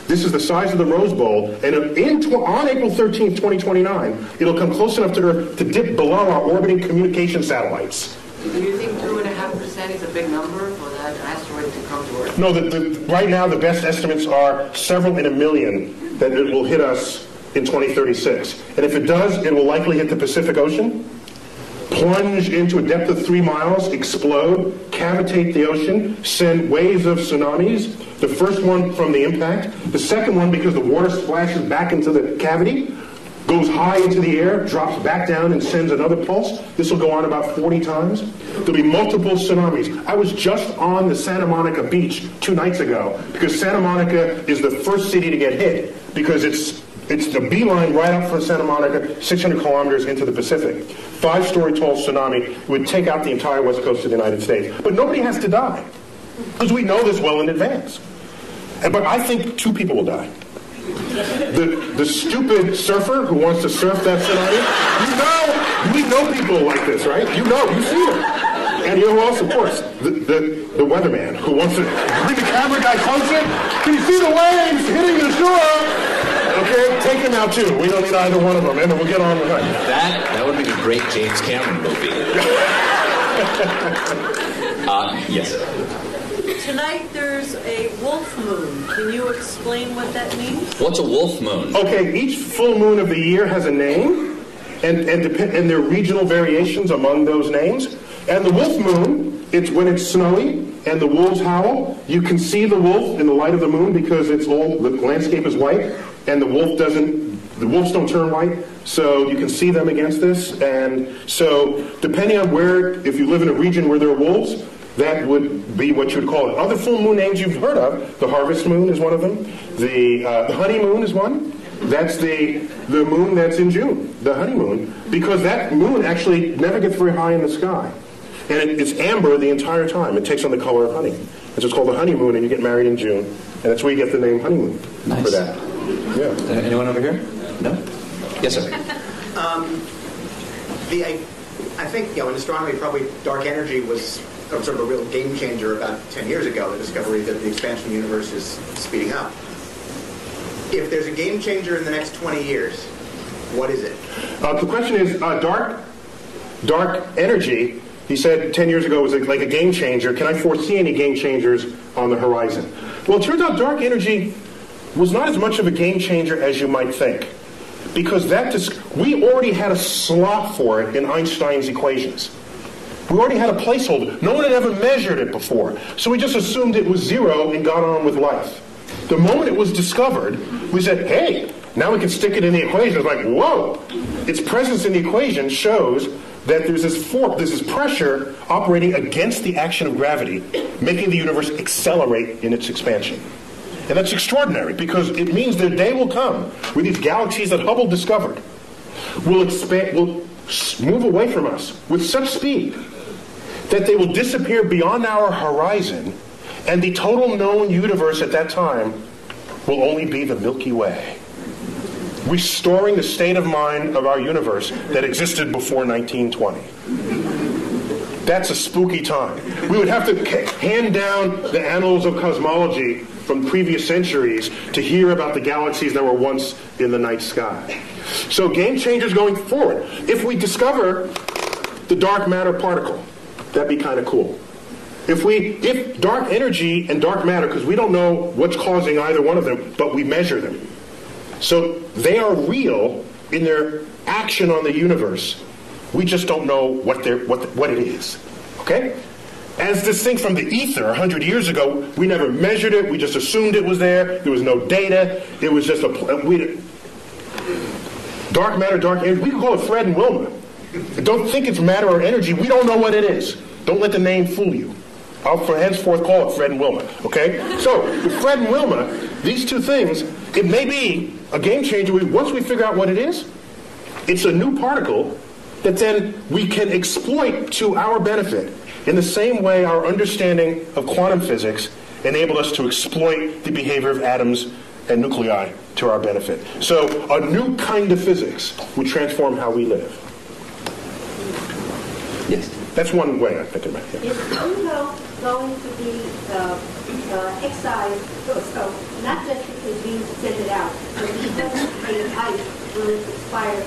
This is the size of the Rose Bowl, and on April 13th, 2029, it'll come close enough to Earth to dip below our orbiting communication satellites. Do you think 2.5% is a big number for that asteroid to come to Earth? No, right now the best estimates are several in a million that it will hit us in 2036. And if it does, it will likely hit the Pacific Ocean, plunge into a depth of 3 miles, explode, cavitate the ocean, send waves of tsunamis. The first one from the impact. The second one, because the water splashes back into the cavity, goes high into the air, drops back down, and sends another pulse. This will go on about 40 times. There'll be multiple tsunamis. I was just on the Santa Monica beach 2 nights ago, because Santa Monica is the first city to get hit, because it's the beeline right up from Santa Monica, 600 kilometers into the Pacific. 5-story tall tsunami would take out the entire west coast of the United States. But nobody has to die, because we know this well in advance. But I think 2 people will die. The stupid surfer who wants to surf that tsunami, we know people like this, right? You've seen them. And you know who else? Of course, the weatherman who wants to bring the camera guy closer. Can you see the waves hitting the shore? Okay, take him out too. We don't need either one of them, and then we'll get on with it. That would be a great James Cameron movie. Yes. Tonight there's a wolf moon. Can you explain what that means? What's a wolf moon? Okay, each full moon of the year has a name, and there are regional variations among those names. And the wolf moon, it's when it's snowy and the wolves howl. You can see the wolf in the light of the moon because the landscape is white, and the wolves don't turn white, so you can see them against this. And so depending on if you live in a region where there are wolves, that would be what you would call it. Other full moon names you've heard of, the harvest moon is one of them. The honeymoon is one. That's the moon that's in June, the honeymoon, because that moon actually never gets very high in the sky. And it's amber the entire time. It takes on the color of honey. And so it's called the honeymoon, and you get married in June. And that's where you get the name honeymoon for that. Yeah. Anyone over here? No? Yes, sir. I think, in astronomy, probably dark energy was sort of a real game changer about 10 years ago, the discovery that the expansion of the universe is speeding up. If there's a game changer in the next 20 years, what is it? The question is, dark energy He said 10 years ago it was like a game changer. Can I foresee any game changers on the horizon? Well, it turns out dark energy was not as much of a game changer as you might think. Because we already had a slot for it in Einstein's equations. We already had a placeholder. No one had ever measured it before. So we just assumed it was zero and got on with life. The moment it was discovered, we said, hey, now we can stick it in the equation. It's like, whoa! Its presence in the equation shows that there's this pressure operating against the action of gravity, making the universe accelerate in its expansion. And that's extraordinary, because it means the day will come where these galaxies that Hubble discovered will move away from us with such speed that they will disappear beyond our horizon, and the total known universe at that time will only be the Milky Way, restoring the state of mind of our universe that existed before 1920. That's a spooky time. We would have to hand down the annals of cosmology from previous centuries to hear about the galaxies that were once in the night sky. So game changers going forward. If we discover the dark matter particle, that'd be kind of cool. If dark energy and dark matter, because we don't know what's causing either one of them, but we measure them. So they are real in their action on the universe. We just don't know what it is. Okay? As distinct from the ether 100 years ago, we never measured it. We just assumed it was there. There was no data. It was just dark matter, dark energy. We can call it Fred and Wilma. Don't think it's matter or energy. We don't know what it is. Don't let the name fool you. I'll henceforth call it Fred and Wilma. Okay? So, with Fred and Wilma, these two things, it may be a game changer. Once we figure out what it is, it's a new particle that then we can exploit to our benefit in the same way our understanding of quantum physics enabled us to exploit the behavior of atoms and nuclei to our benefit. So a new kind of physics would transform how we live. Yes, that's one way I think about it. Is Pluto going to be excised, so not just because we send it out, but because the ice will expire?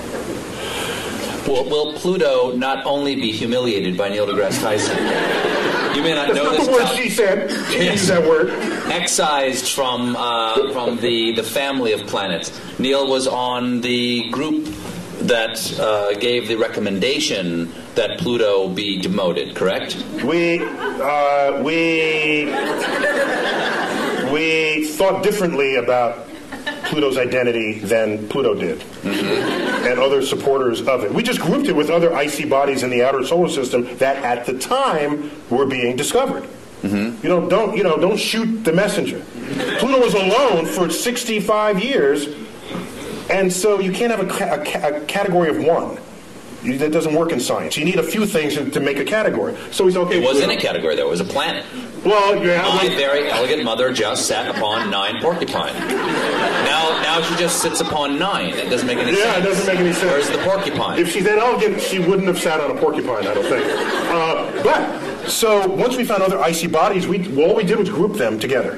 Will Pluto not only be humiliated by Neil deGrasse Tyson? You may not know this. That's not the word she said. She used that word. Excised from the family of planets. Neil was on the group that gave the recommendation that Pluto be demoted, correct? We thought differently about Pluto's identity than Pluto did, and other supporters of it. We just grouped it with other icy bodies in the outer solar system that, at the time, were being discovered. Don't shoot the messenger. Pluto was alone for 65 years, and so you can't have a category of one. That doesn't work in science. You need a few things to make a category. So he's okay. It wasn't a category, though. It was a planet. Well, yeah. My very elegant mother just sat upon 9 porcupine. Now she just sits upon 9. It doesn't make any sense. Yeah, it doesn't make any sense. Where's the porcupine? If she's that elegant, she wouldn't have sat on a porcupine, I don't think. So once we found other icy bodies, all we did was group them together.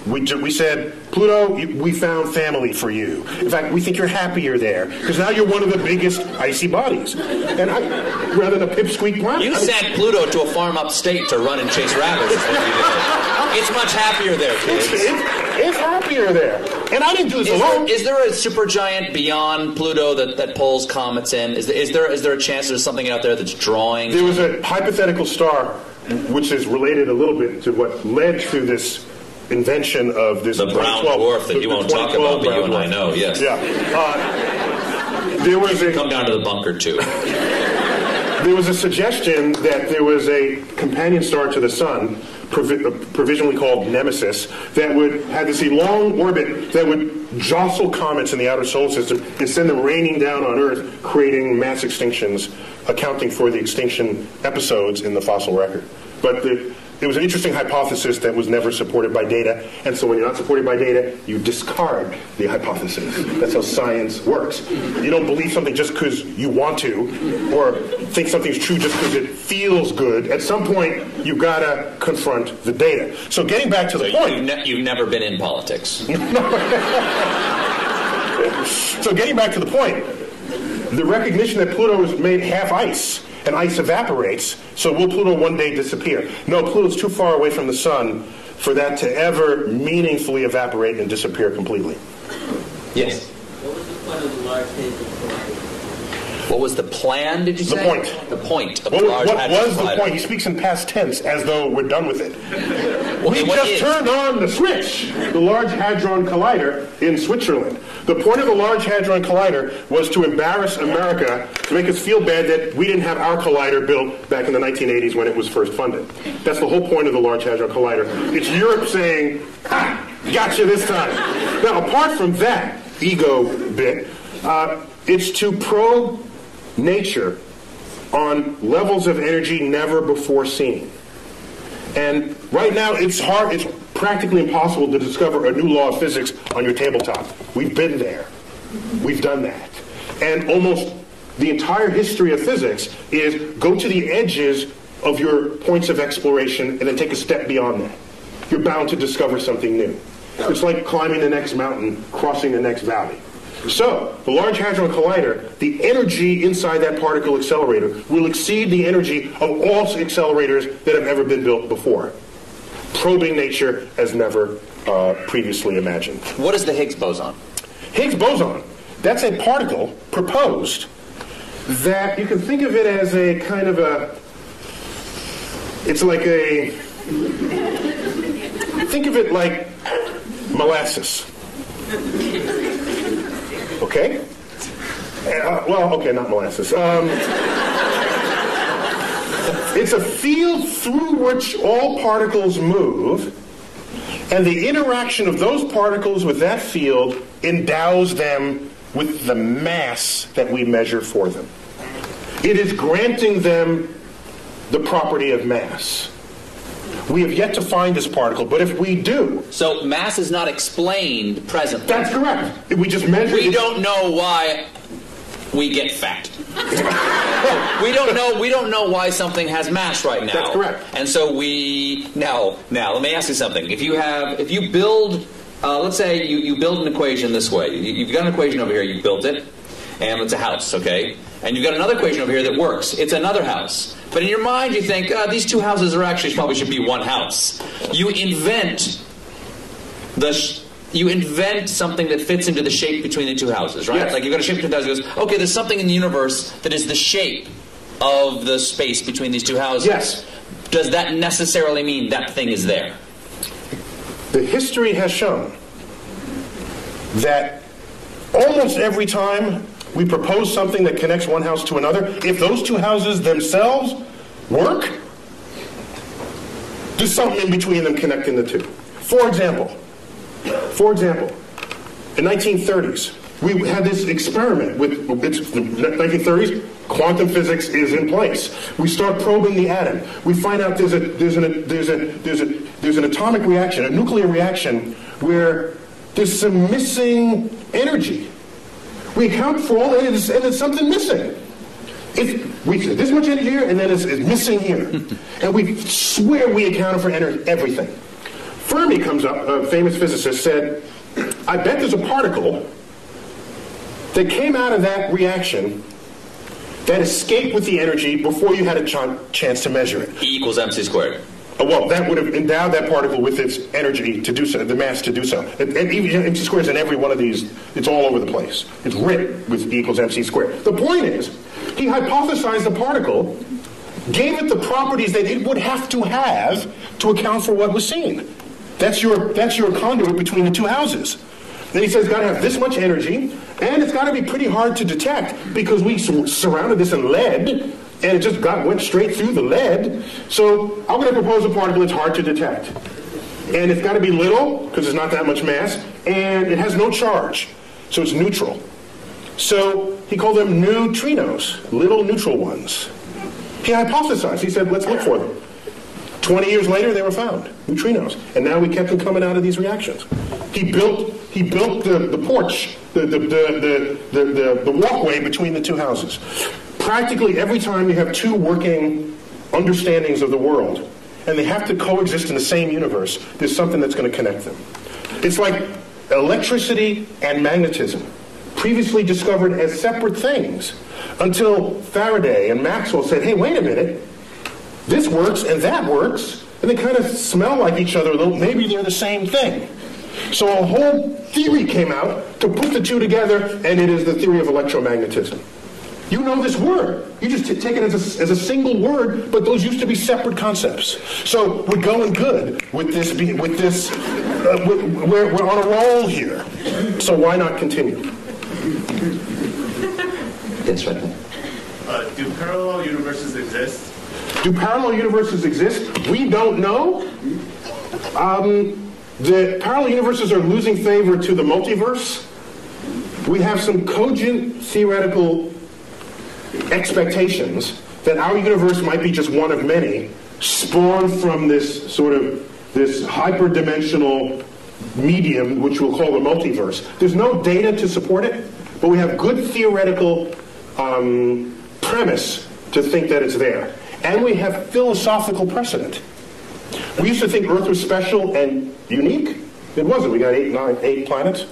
We said, Pluto, we found family for you. In fact, we think you're happier there, because now you're one of the biggest icy bodies. And rather than a pipsqueak planet. You sent Pluto to a farm upstate to run and chase rabbits. It's much happier there, kids. It's happier there. And I didn't do this alone. Is there a supergiant beyond Pluto that pulls comets in? Is there a chance there's something out there that's drawing? There was a hypothetical star, which is related a little bit to what led to this invention of this... The brown dwarf that you won't talk about, but you and I know, yes. Yeah. There was come down to the bunker, too. There was a suggestion that there was a companion star to the Sun, provisionally called Nemesis, that would have this long orbit that would jostle comets in the outer solar system and send them raining down on Earth, creating mass extinctions, accounting for the extinction episodes in the fossil record. But it was an interesting hypothesis that was never supported by data, and so when you're not supported by data, you discard the hypothesis. That's how science works. You don't believe something just because you want to, or think something's true just because it feels good. At some point, you've got to confront the data. So getting back to the point... You've never been in politics. So getting back to the point, the recognition that Pluto was made half ice and ice evaporates, so will Pluto one day disappear? No, Pluto's too far away from the sun for that to ever meaningfully evaporate and disappear completely. Yes? What was the point of the Large Hadron Collider? What was the plan, did you say? The point. The point of What the Large Hadron was the Collider. point? He speaks in past tense as though we're done with it. Okay, We what just is? turned on the switch, the Large Hadron Collider in Switzerland. The point of the Large Hadron Collider was to embarrass America, to make us feel bad that we didn't have our collider built back in the 1980s when it was first funded. That's the whole point of the Large Hadron Collider. It's Europe saying, "Ha, gotcha this time." Now, apart from that ego bit, it's to probe nature on levels of energy never before seen. And right now, it's hard, it's practically impossible to discover a new law of physics on your tabletop. We've been there. We've done that. And almost the entire history of physics is go to the edges of your points of exploration and then take a step beyond that. You're bound to discover something new. It's like climbing the next mountain, crossing the next valley. So, the Large Hadron Collider, the energy inside that particle accelerator will exceed the energy of all accelerators that have ever been built before, probing nature as never previously imagined. What is the Higgs boson? Higgs boson, that's a particle proposed that you can think of it as a kind of a, it's like a, think of it like molasses. Okay? Well, okay, not molasses. It's a field through which all particles move, and the interaction of those particles with that field endows them with the mass that we measure for them. It is granting them the property of mass. We have yet to find this particle, but if we do... So mass is not explained presently. That's correct. We just measure... We don't know why we get fat. we don't know why something has mass right now. That's correct. And so now let me ask you something. If you build let's say you build an equation this way. You've got an equation over here, you built it, and it's a house, okay? And you've got another equation over here that works. It's another house. But in your mind, you think, these two houses are actually probably should be one house. You invent something that fits into the shape between the two houses, right? Yes. Like you've got a shape between the two houses. Goes, okay, there's something in the universe that is the shape of the space between these two houses. Yes. Does that necessarily mean that thing is there? The history has shown that almost every time we propose something that connects one house to another, if those two houses themselves work, there's something in between them connecting the two. For example, in 1930s, we had this experiment with the 1930s. Quantum physics is in place. We start probing the atom. We find out there's an atomic reaction, a nuclear reaction, where there's some missing energy. We account for all that, and there's something missing. We say this much energy here, and then it's missing here. And we swear we accounted for everything. Fermi comes up, a famous physicist, said, I bet there's a particle that came out of that reaction that escaped with the energy before you had a chance to measure it. E equals mc squared. Well, that would have endowed that particle with its energy to do so, the mass to do so. And even mc squared is in every one of these, it's all over the place. It's written with E equals mc squared. The point is, he hypothesized the particle, gave it the properties that it would have to account for what was seen. That's your conduit between the two houses. Then he says it's got to have this much energy, and it's got to be pretty hard to detect because we surrounded this in lead, and it just went straight through the lead. So I'm going to propose a particle that's hard to detect. And it's got to be little, because there's not that much mass, and it has no charge, so it's neutral. So he called them neutrinos, little neutral ones. He hypothesized. He said, let's look for them. 20 years later, they were found, neutrinos. And now we kept them coming out of these reactions. He built the porch, the walkway between the two houses. Practically every time you have two working understandings of the world, and they have to coexist in the same universe, there's something that's going to connect them. It's like electricity and magnetism, previously discovered as separate things, until Faraday and Maxwell said, hey, wait a minute, this works and that works, and they kind of smell like each other a little. Maybe they're the same thing. So a whole theory came out to put the two together, and it is the theory of electromagnetism. You know this word. You just take it as a single word, but those used to be separate concepts. So we're going good with this. We're on a roll here. So why not continue? Yes, right there. Do parallel universes exist? Do parallel universes exist? We don't know. The parallel universes are losing favor to the multiverse. We have some cogent theoretical expectations that our universe might be just one of many, spawned from this sort of this hyperdimensional medium, which we'll call the multiverse. There's no data to support it, but we have good theoretical premise to think that it's there. And we have philosophical precedent. We used to think Earth was special and unique. It wasn't. We got 8 planets.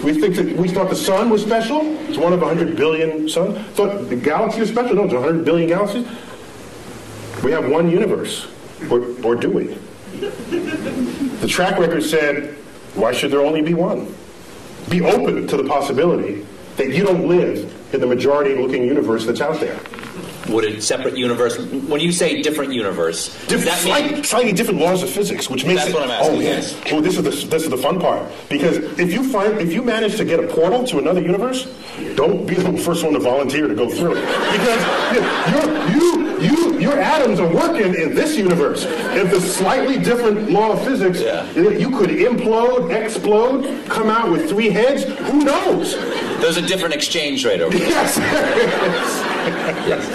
We thought the sun was special. It's one of 100 billion suns. Thought the galaxy was special. No, it's 100 billion galaxies. We have one universe. Or do we? The track record said, why should there only be one? Be open to the possibility that you don't live in the majority-looking universe that's out there. Would a separate universe, when you say different universe, slightly different laws of physics, which makes that's what I'm asking. Oh yes. Well, this is the fun part, because if you manage to get a portal to another universe, don't be the first one to volunteer to go through it, because your atoms are working in this universe. If the slightly different law of physics, you could implode, explode, come out with 3 heads. Who knows? There's a different exchange rate over there. Yes. Yes.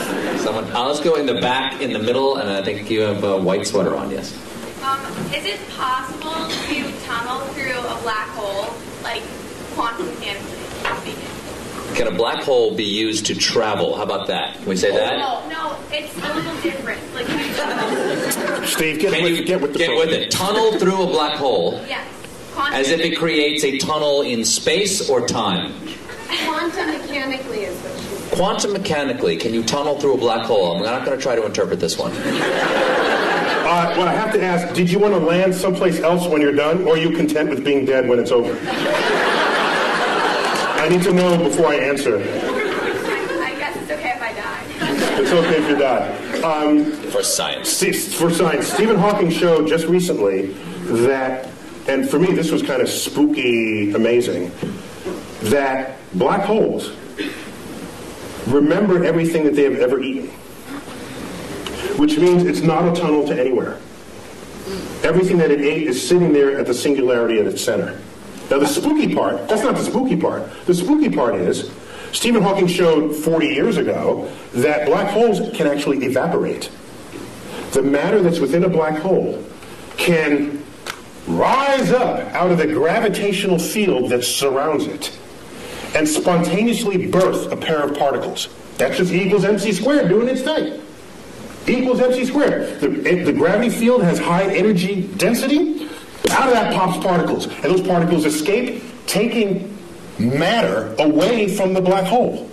Someone, let's go in the back, in the middle, and I think you have a white sweater on, yes. Is it possible to tunnel through a black hole, like quantum mechanically speaking? Can a black hole be used to travel? How about that? Can we say that? No, it's a little different. Like, Steve, get with it. Tunnel through a black hole. Yes. As if it creates a tunnel in space or time. Quantum mechanically is what she said. Quantum mechanically, can you tunnel through a black hole? I'm not going to try to interpret this one. Well, I have to ask, did you want to land someplace else when you're done, or are you content with being dead when it's over? I need to know before I answer. I guess it's okay if I die. It's okay if you die. For science. For science. Stephen Hawking showed just recently that, and for me this was kind of spooky amazing, that black holes remember everything that they have ever eaten. Which means it's not a tunnel to anywhere. Everything that it ate is sitting there at the singularity at its center. Now the spooky part, that's not the spooky part. The spooky part is, Stephen Hawking showed 40 years ago that black holes can actually evaporate. The matter that's within a black hole can rise up out of the gravitational field that surrounds it and spontaneously birth a pair of particles. That's just E equals mc squared doing its thing. E equals mc squared. The gravity field has high energy density. Out of that pops particles. And those particles escape, taking matter away from the black hole.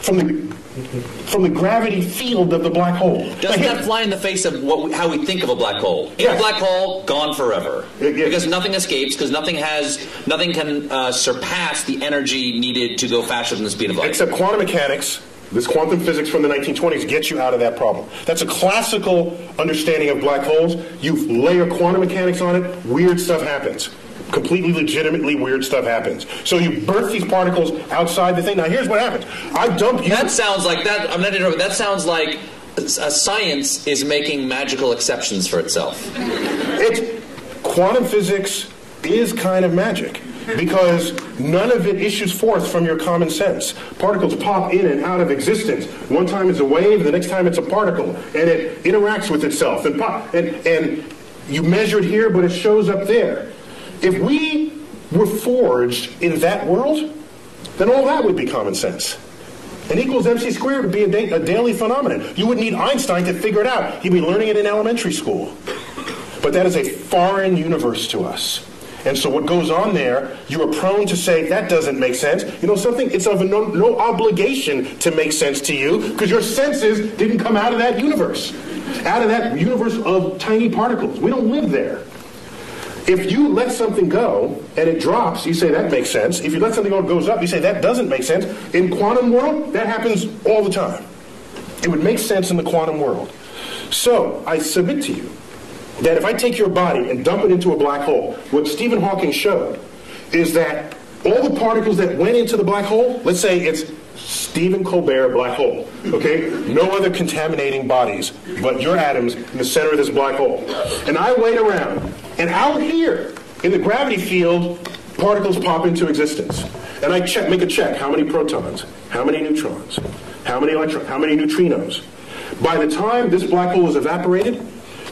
From the gravity field of the black hole. Doesn't that fly in the face of how we think of a black hole? In a black hole, gone forever. Because nothing escapes, because nothing can surpass the energy needed to go faster than the speed of light. Except quantum mechanics, this quantum physics from the 1920s gets you out of that problem. That's a classical understanding of black holes. You layer quantum mechanics on it, weird stuff happens. Completely legitimately weird stuff happens. So you birth these particles outside the thing. Now here's what happens. I dump you. That sounds like that. I'm not interrupting. That sounds like science is making magical exceptions for itself. Quantum physics is kind of magic because none of it issues forth from your common sense. Particles pop in and out of existence. One time it's a wave, the next time it's a particle, and it interacts with itself and you measure it here, but it shows up there. If we were forged in that world, then all that would be common sense. An equals mc squared would be a daily phenomenon. You wouldn't need Einstein to figure it out. He'd be learning it in elementary school. But that is a foreign universe to us. And so what goes on there, you are prone to say, that doesn't make sense. You know something? It's of no obligation to make sense to you because your senses didn't come out of that universe. Out of that universe of tiny particles. We don't live there. If you let something go and it drops, you say that makes sense. If you let something go and it goes up, you say that doesn't make sense. In quantum world, that happens all the time. It would make sense in the quantum world. So, I submit to you that if I take your body and dump it into a black hole, what Stephen Hawking showed is that all the particles that went into the black hole, let's say it's Stephen Colbert black hole, okay? No other contaminating bodies but your atoms in the center of this black hole. And I wait around, and out here, in the gravity field, particles pop into existence. And I make a check. How many protons? How many neutrons? How many electrons? How many neutrinos? By the time this black hole is evaporated,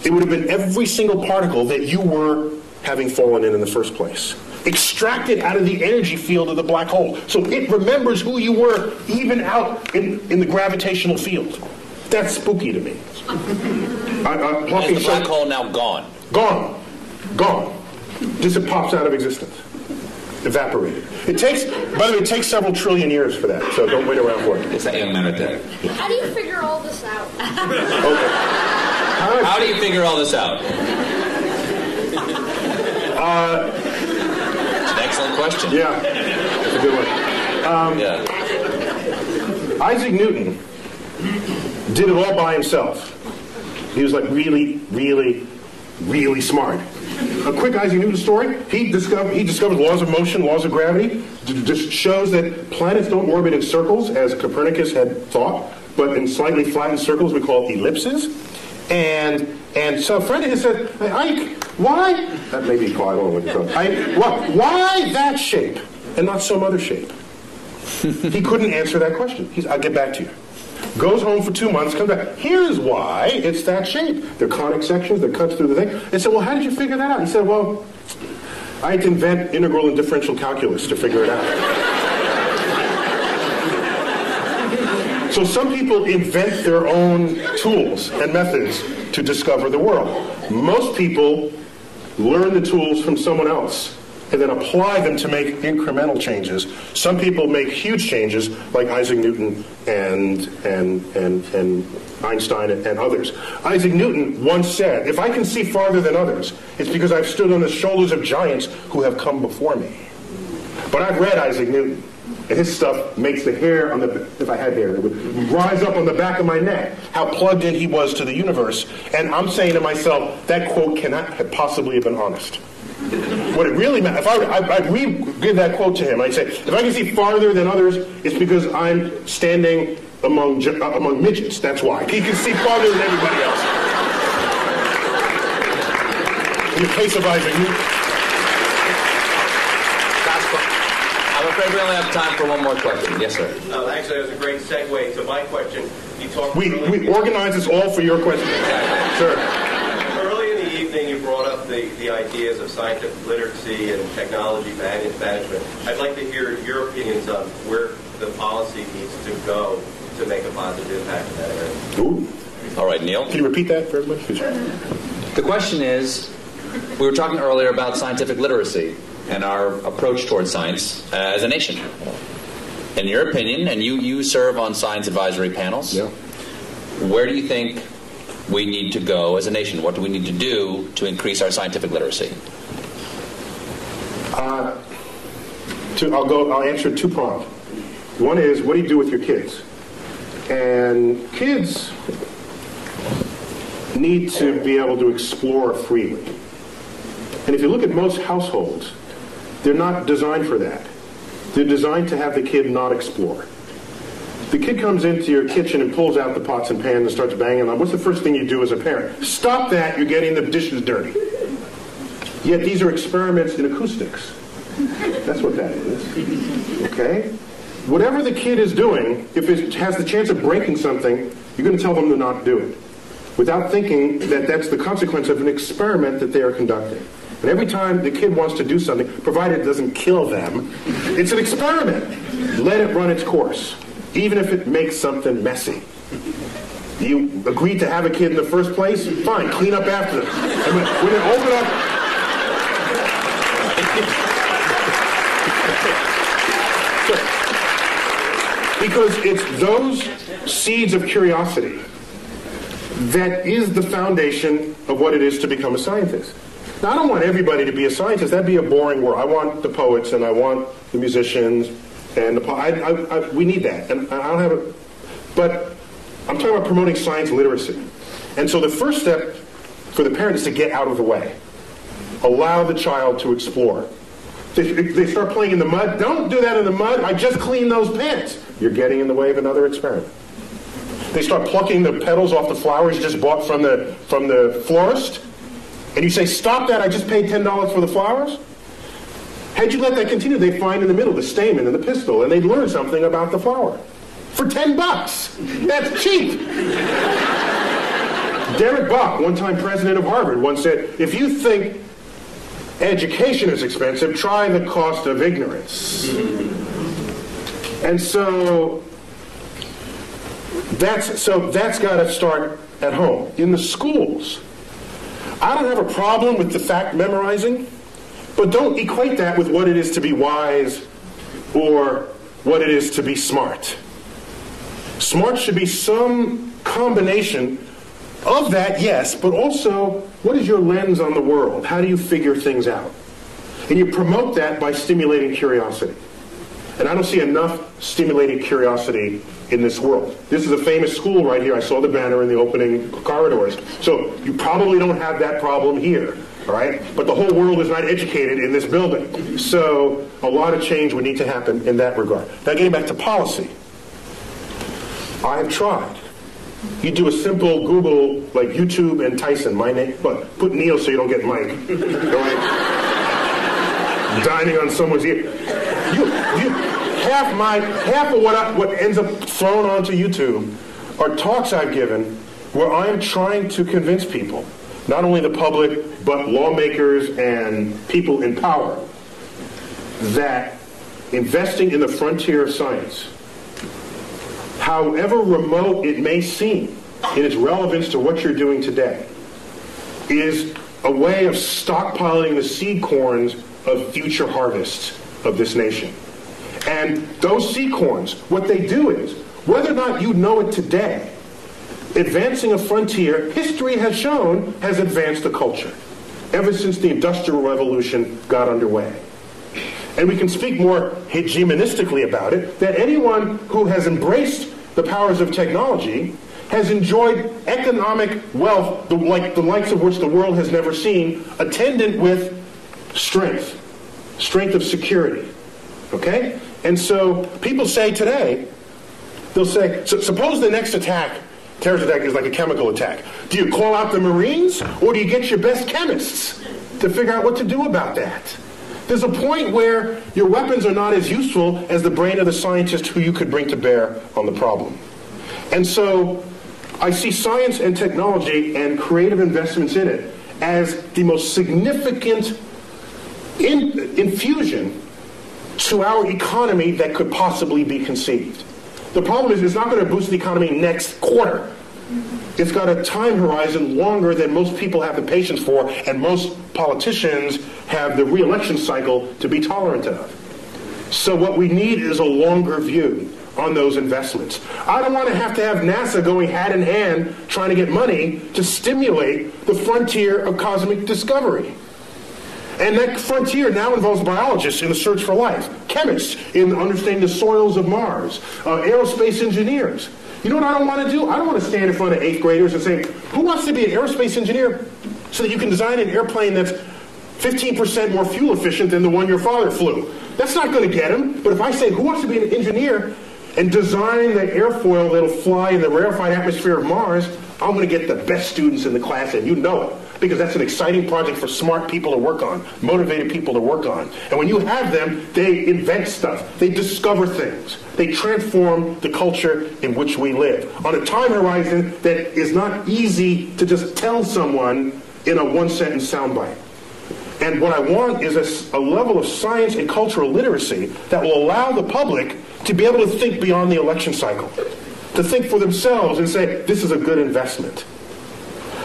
it would have been every single particle that you were having fallen in the first place. Extracted out of the energy field of the black hole. So it remembers who you were even out in the gravitational field. That's spooky to me. Is the black hole now gone? Gone. Gone. Just it pops out of existence. Evaporated. It takes, by the way, it takes several trillion years for that, so don't wait around for it. It's that young man right there. How do you figure all this out? Okay. How do you figure all this out? It's an excellent question. Yeah, that's a good one. Isaac Newton did it all by himself. He was like really, really, really smart. A quick Isaac Newton story. He discovered laws of motion, laws of gravity. Just shows that planets don't orbit in circles, as Copernicus had thought, but in slightly flattened circles we call ellipses. And so a friend of his said, Ike, why? That may be called, I don't know what you call it. Why that shape and not some other shape? He couldn't answer that question. I'll get back to you. Goes home for 2 months, comes back. Here's why it's that shape. They're conic sections, they're cuts through the thing. And said, well, how did you figure that out? He said, well, I had to invent integral and differential calculus to figure it out. So some people invent their own tools and methods to discover the world. Most people learn the tools from someone else and then apply them to make incremental changes. Some people make huge changes, like Isaac Newton and Einstein and others. Isaac Newton once said, if I can see farther than others, it's because I've stood on the shoulders of giants who have come before me. But I've read Isaac Newton, and his stuff makes the hair on the, if I had hair, it would rise up on the back of my neck, how plugged in he was to the universe. And I'm saying to myself, that quote cannot have possibly have been honest. What it really meant, if I'd re-give that quote to him, I'd say, if I can see farther than others, it's because I'm standing among midgets, that's why. He can see farther than everybody else. In the case of Isaac Newton. I'm afraid we only have time for one more question. Yes, sir. Actually, that was a great segue to my question. You talked we organize this all for your question. Sure. Early in the evening, you brought up the ideas of scientific literacy and technology management. I'd like to hear your opinions on where the policy needs to go to make a positive impact in that area. Ooh. All right, Neil. Can you repeat that for everybody? The question is, we were talking earlier about scientific literacy and our approach towards science as a nation. In your opinion, and you serve on science advisory panels, yeah. Where do you think we need to go as a nation? What do we need to do to increase our scientific literacy? I'll answer two-pronged. One is, what do you do with your kids? And kids need to be able to explore freely. And if you look at most households, they're not designed for that. They're designed to have the kid not explore. The kid comes into your kitchen and pulls out the pots and pans and starts banging on. What's the first thing you do as a parent? Stop that, you're getting the dishes dirty. Yet these are experiments in acoustics. That's what that is. Okay? Whatever the kid is doing, if it has the chance of breaking something, you're going to tell them to not do it, without thinking that that's the consequence of an experiment that they are conducting. And every time the kid wants to do something, provided it doesn't kill them, it's an experiment. Let it run its course, even if it makes something messy. You agreed to have a kid in the first place? Fine, clean up after them. And when they open up... Because it's those seeds of curiosity that is the foundation of what it is to become a scientist. Now, I don't want everybody to be a scientist. That'd be a boring world. I want the poets, and I want the musicians, and we need that. And I don't have a... But I'm talking about promoting science literacy. And so the first step for the parent is to get out of the way. Allow the child to explore. They start playing in the mud. Don't do that in the mud. I just cleaned those pants. You're getting in the way of another experiment. They start plucking the petals off the flowers you just bought from the florist. And you say, stop that, I just paid $10 for the flowers. Had you let that continue, they'd find in the middle the stamen and the pistil, and they'd learn something about the flower. For $10. That's cheap. Derek Bach, one-time president of Harvard, once said, if you think education is expensive, try the cost of ignorance. And so that's got to start at home. In the schools, I don't have a problem with the fact memorizing, but don't equate that with what it is to be wise or what it is to be smart. Smart should be some combination of that, yes, but also, what is your lens on the world? How do you figure things out? And you promote that by stimulating curiosity. And I don't see enough stimulating curiosity in this world. This is a famous school right here. I saw the banner in the opening corridors. So you probably don't have that problem here, all right? But the whole world is not educated in this building. So a lot of change would need to happen in that regard. Now getting back to policy. I have tried. You do a simple Google, like YouTube and Tyson, my name, but put Neil so you don't get Mike. All right? Dining on someone's ear. Half of what ends up thrown onto YouTube are talks I've given where I'm trying to convince people, not only the public, but lawmakers and people in power, that investing in the frontier of science, however remote it may seem in its relevance to what you're doing today, is a way of stockpiling the seed corns of future harvests of this nation. And those seed corns, what they do is, whether or not you know it today, advancing a frontier, history has shown, has advanced a culture ever since the Industrial Revolution got underway. And we can speak more hegemonistically about it, that anyone who has embraced the powers of technology has enjoyed economic wealth, the likes of which the world has never seen, attendant with strength of security. Okay? And so people say today, they'll say, so suppose the next terrorist attack is like a chemical attack. Do you call out the Marines, or do you get your best chemists to figure out what to do about that? There's a point where your weapons are not as useful as the brain of the scientist who you could bring to bear on the problem. And so I see science and technology and creative investments in it as the most significant infusion to our economy that could possibly be conceived. The problem is it's not going to boost the economy next quarter. It's got a time horizon longer than most people have the patience for, and most politicians have the re-election cycle to be tolerant of. So what we need is a longer view on those investments. I don't want to have NASA going hand in hand trying to get money to stimulate the frontier of cosmic discovery. And that frontier now involves biologists in the search for life, chemists in understanding the soils of Mars, aerospace engineers. You know what I don't want to do? I don't want to stand in front of 8th graders and say, who wants to be an aerospace engineer so that you can design an airplane that's 15% more fuel efficient than the one your father flew? That's not going to get them. But if I say, who wants to be an engineer and design the airfoil that'll fly in the rarefied atmosphere of Mars, I'm going to get the best students in the class, and you know it. Because that's an exciting project for smart people to work on, motivated people to work on. And when you have them, they invent stuff. They discover things. They transform the culture in which we live on a time horizon that is not easy to just tell someone in a one-sentence soundbite. And what I want is a level of science and cultural literacy that will allow the public to be able to think beyond the election cycle, to think for themselves and say, this is a good investment.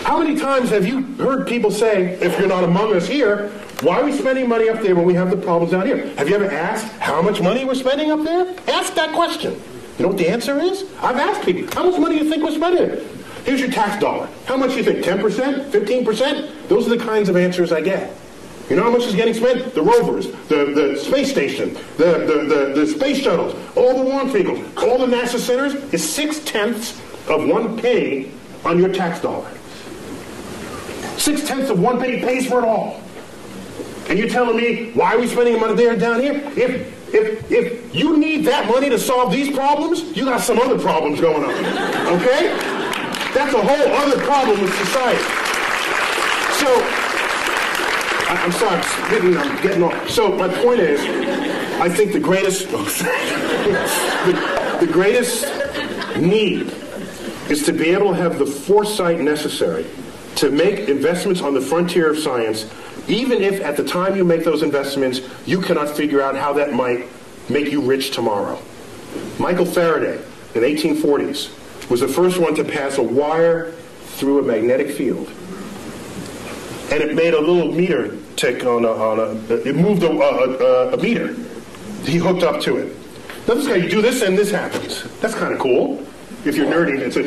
How many times have you heard people say, if you're not among us here, Why are we spending money up there when we have the problems down here? Have you ever asked how much money we're spending up there? Ask that question. You know what the answer is? I've asked people, how much money do you think we're spending? Here's your tax dollar. How much do you think? 10%? 15%? Those are the kinds of answers I get. You know how much is getting spent? The rovers, the space station, the space shuttles, all the launch vehicles, all the NASA centers is 0.6 of 1 penny on your tax dollar. 0.6 of 1 penny pays for it all. And you're telling me, why are we spending money there and down here? If you need that money to solve these problems, you got some other problems going on. Okay? That's a whole other problem with society. So, I'm sorry, I'm getting off. So my point is, I think the greatest need is to be able to have the foresight necessary to make investments on the frontier of science, even if at the time you make those investments, you cannot figure out how that might make you rich tomorrow. Michael Faraday, in the 1840s, was the first one to pass a wire through a magnetic field. And it made a little meter tick it moved a meter. He hooked up to it. Now this guy, you do this and this happens. That's kind of cool. If you're nerdy, to a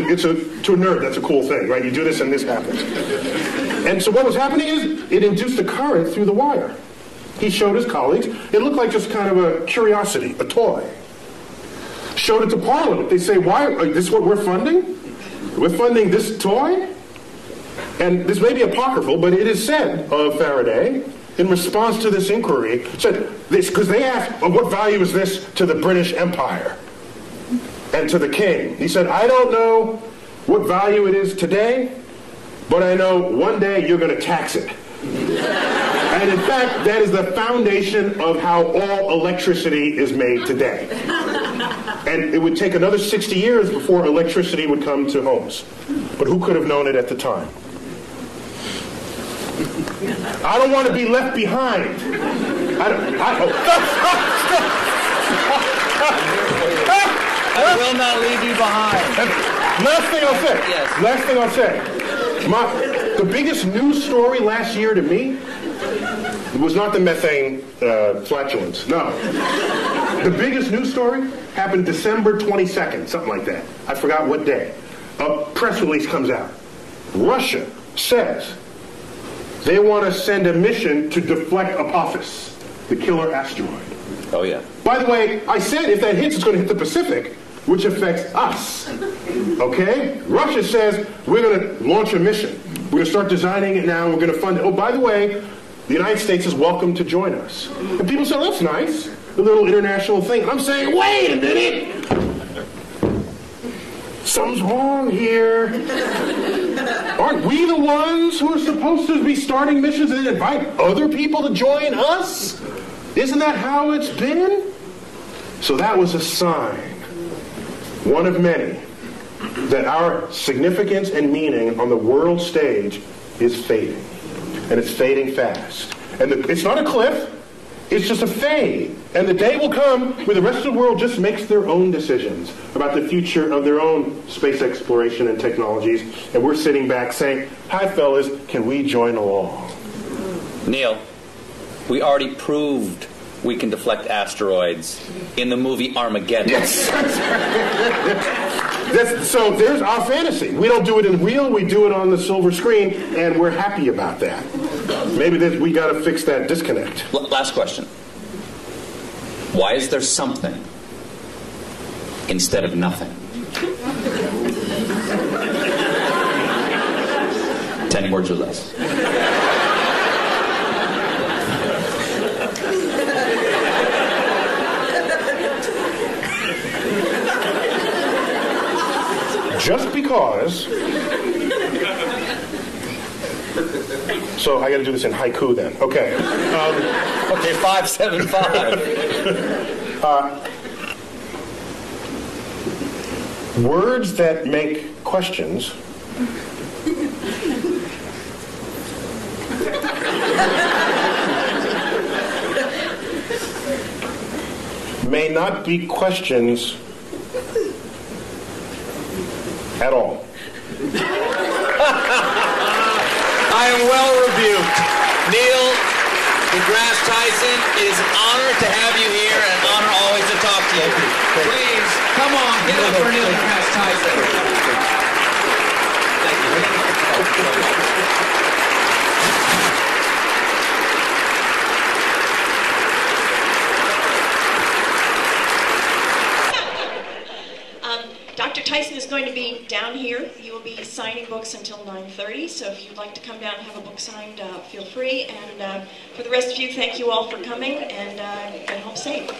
nerd, that's a cool thing, right? You do this and this happens. And so what was happening is, it induced a current through the wire. He showed his colleagues. It looked like just kind of a curiosity, a toy. Showed it to Parliament. They say, why, is this what we're funding? We're funding this toy? And this may be apocryphal, but it is said of Faraday, in response to this inquiry, said this, because they asked, well, what value is this to the British Empire and to the king? He said, I don't know what value it is today, but I know one day you're going to tax it. And in fact, that is the foundation of how all electricity is made today. And it would take another 60 years before electricity would come to homes. But who could have known it at the time? I don't want to be left behind. I will not leave you behind. Last thing I'll say. The biggest news story last year to me was not the methane flatulence. No. The biggest news story happened December 22nd, something like that. I forgot what day. A press release comes out. Russia says they want to send a mission to deflect Apophis, the killer asteroid. Oh, yeah. By the way, I said if that hits, it's going to hit the Pacific, which affects us. Okay? Russia says we're going to launch a mission. We're going to start designing it now, and we're going to fund it. Oh, by the way, the United States is welcome to join us. And people say, oh, that's nice, a little international thing. And I'm saying, wait a minute. Something's wrong here. Aren't we the ones who are supposed to be starting missions and invite other people to join us? Isn't that how it's been? So that was a sign, one of many, that our significance and meaning on the world stage is fading. And it's fading fast. And it's not a cliff. It's just a fade. And the day will come where the rest of the world just makes their own decisions about the future of their own space exploration and technologies. And we're sitting back saying, hi, fellas, can we join along? Neil, we already proved we can deflect asteroids in the movie Armageddon. Yes. So there's our fantasy. We don't do it in real, we do it on the silver screen, and we're happy about that. Maybe we got to fix that disconnect. Last question. Why is there something instead of nothing? 10 words or less. Just because. So I got to do this in haiku then. Okay. Okay, 575. Words that make questions may not be questions at all. I am well rebuked. Neil deGrasse Tyson, it is an honor to have you here and an honor always to talk to you. Please, come on, give it up for Neil deGrasse Tyson. Thank you. Dr. Tyson is going to be down here. He will be signing books until 9:30, so if you'd like to come down and have a book signed, feel free. And for the rest of you, thank you all for coming, and get home safe.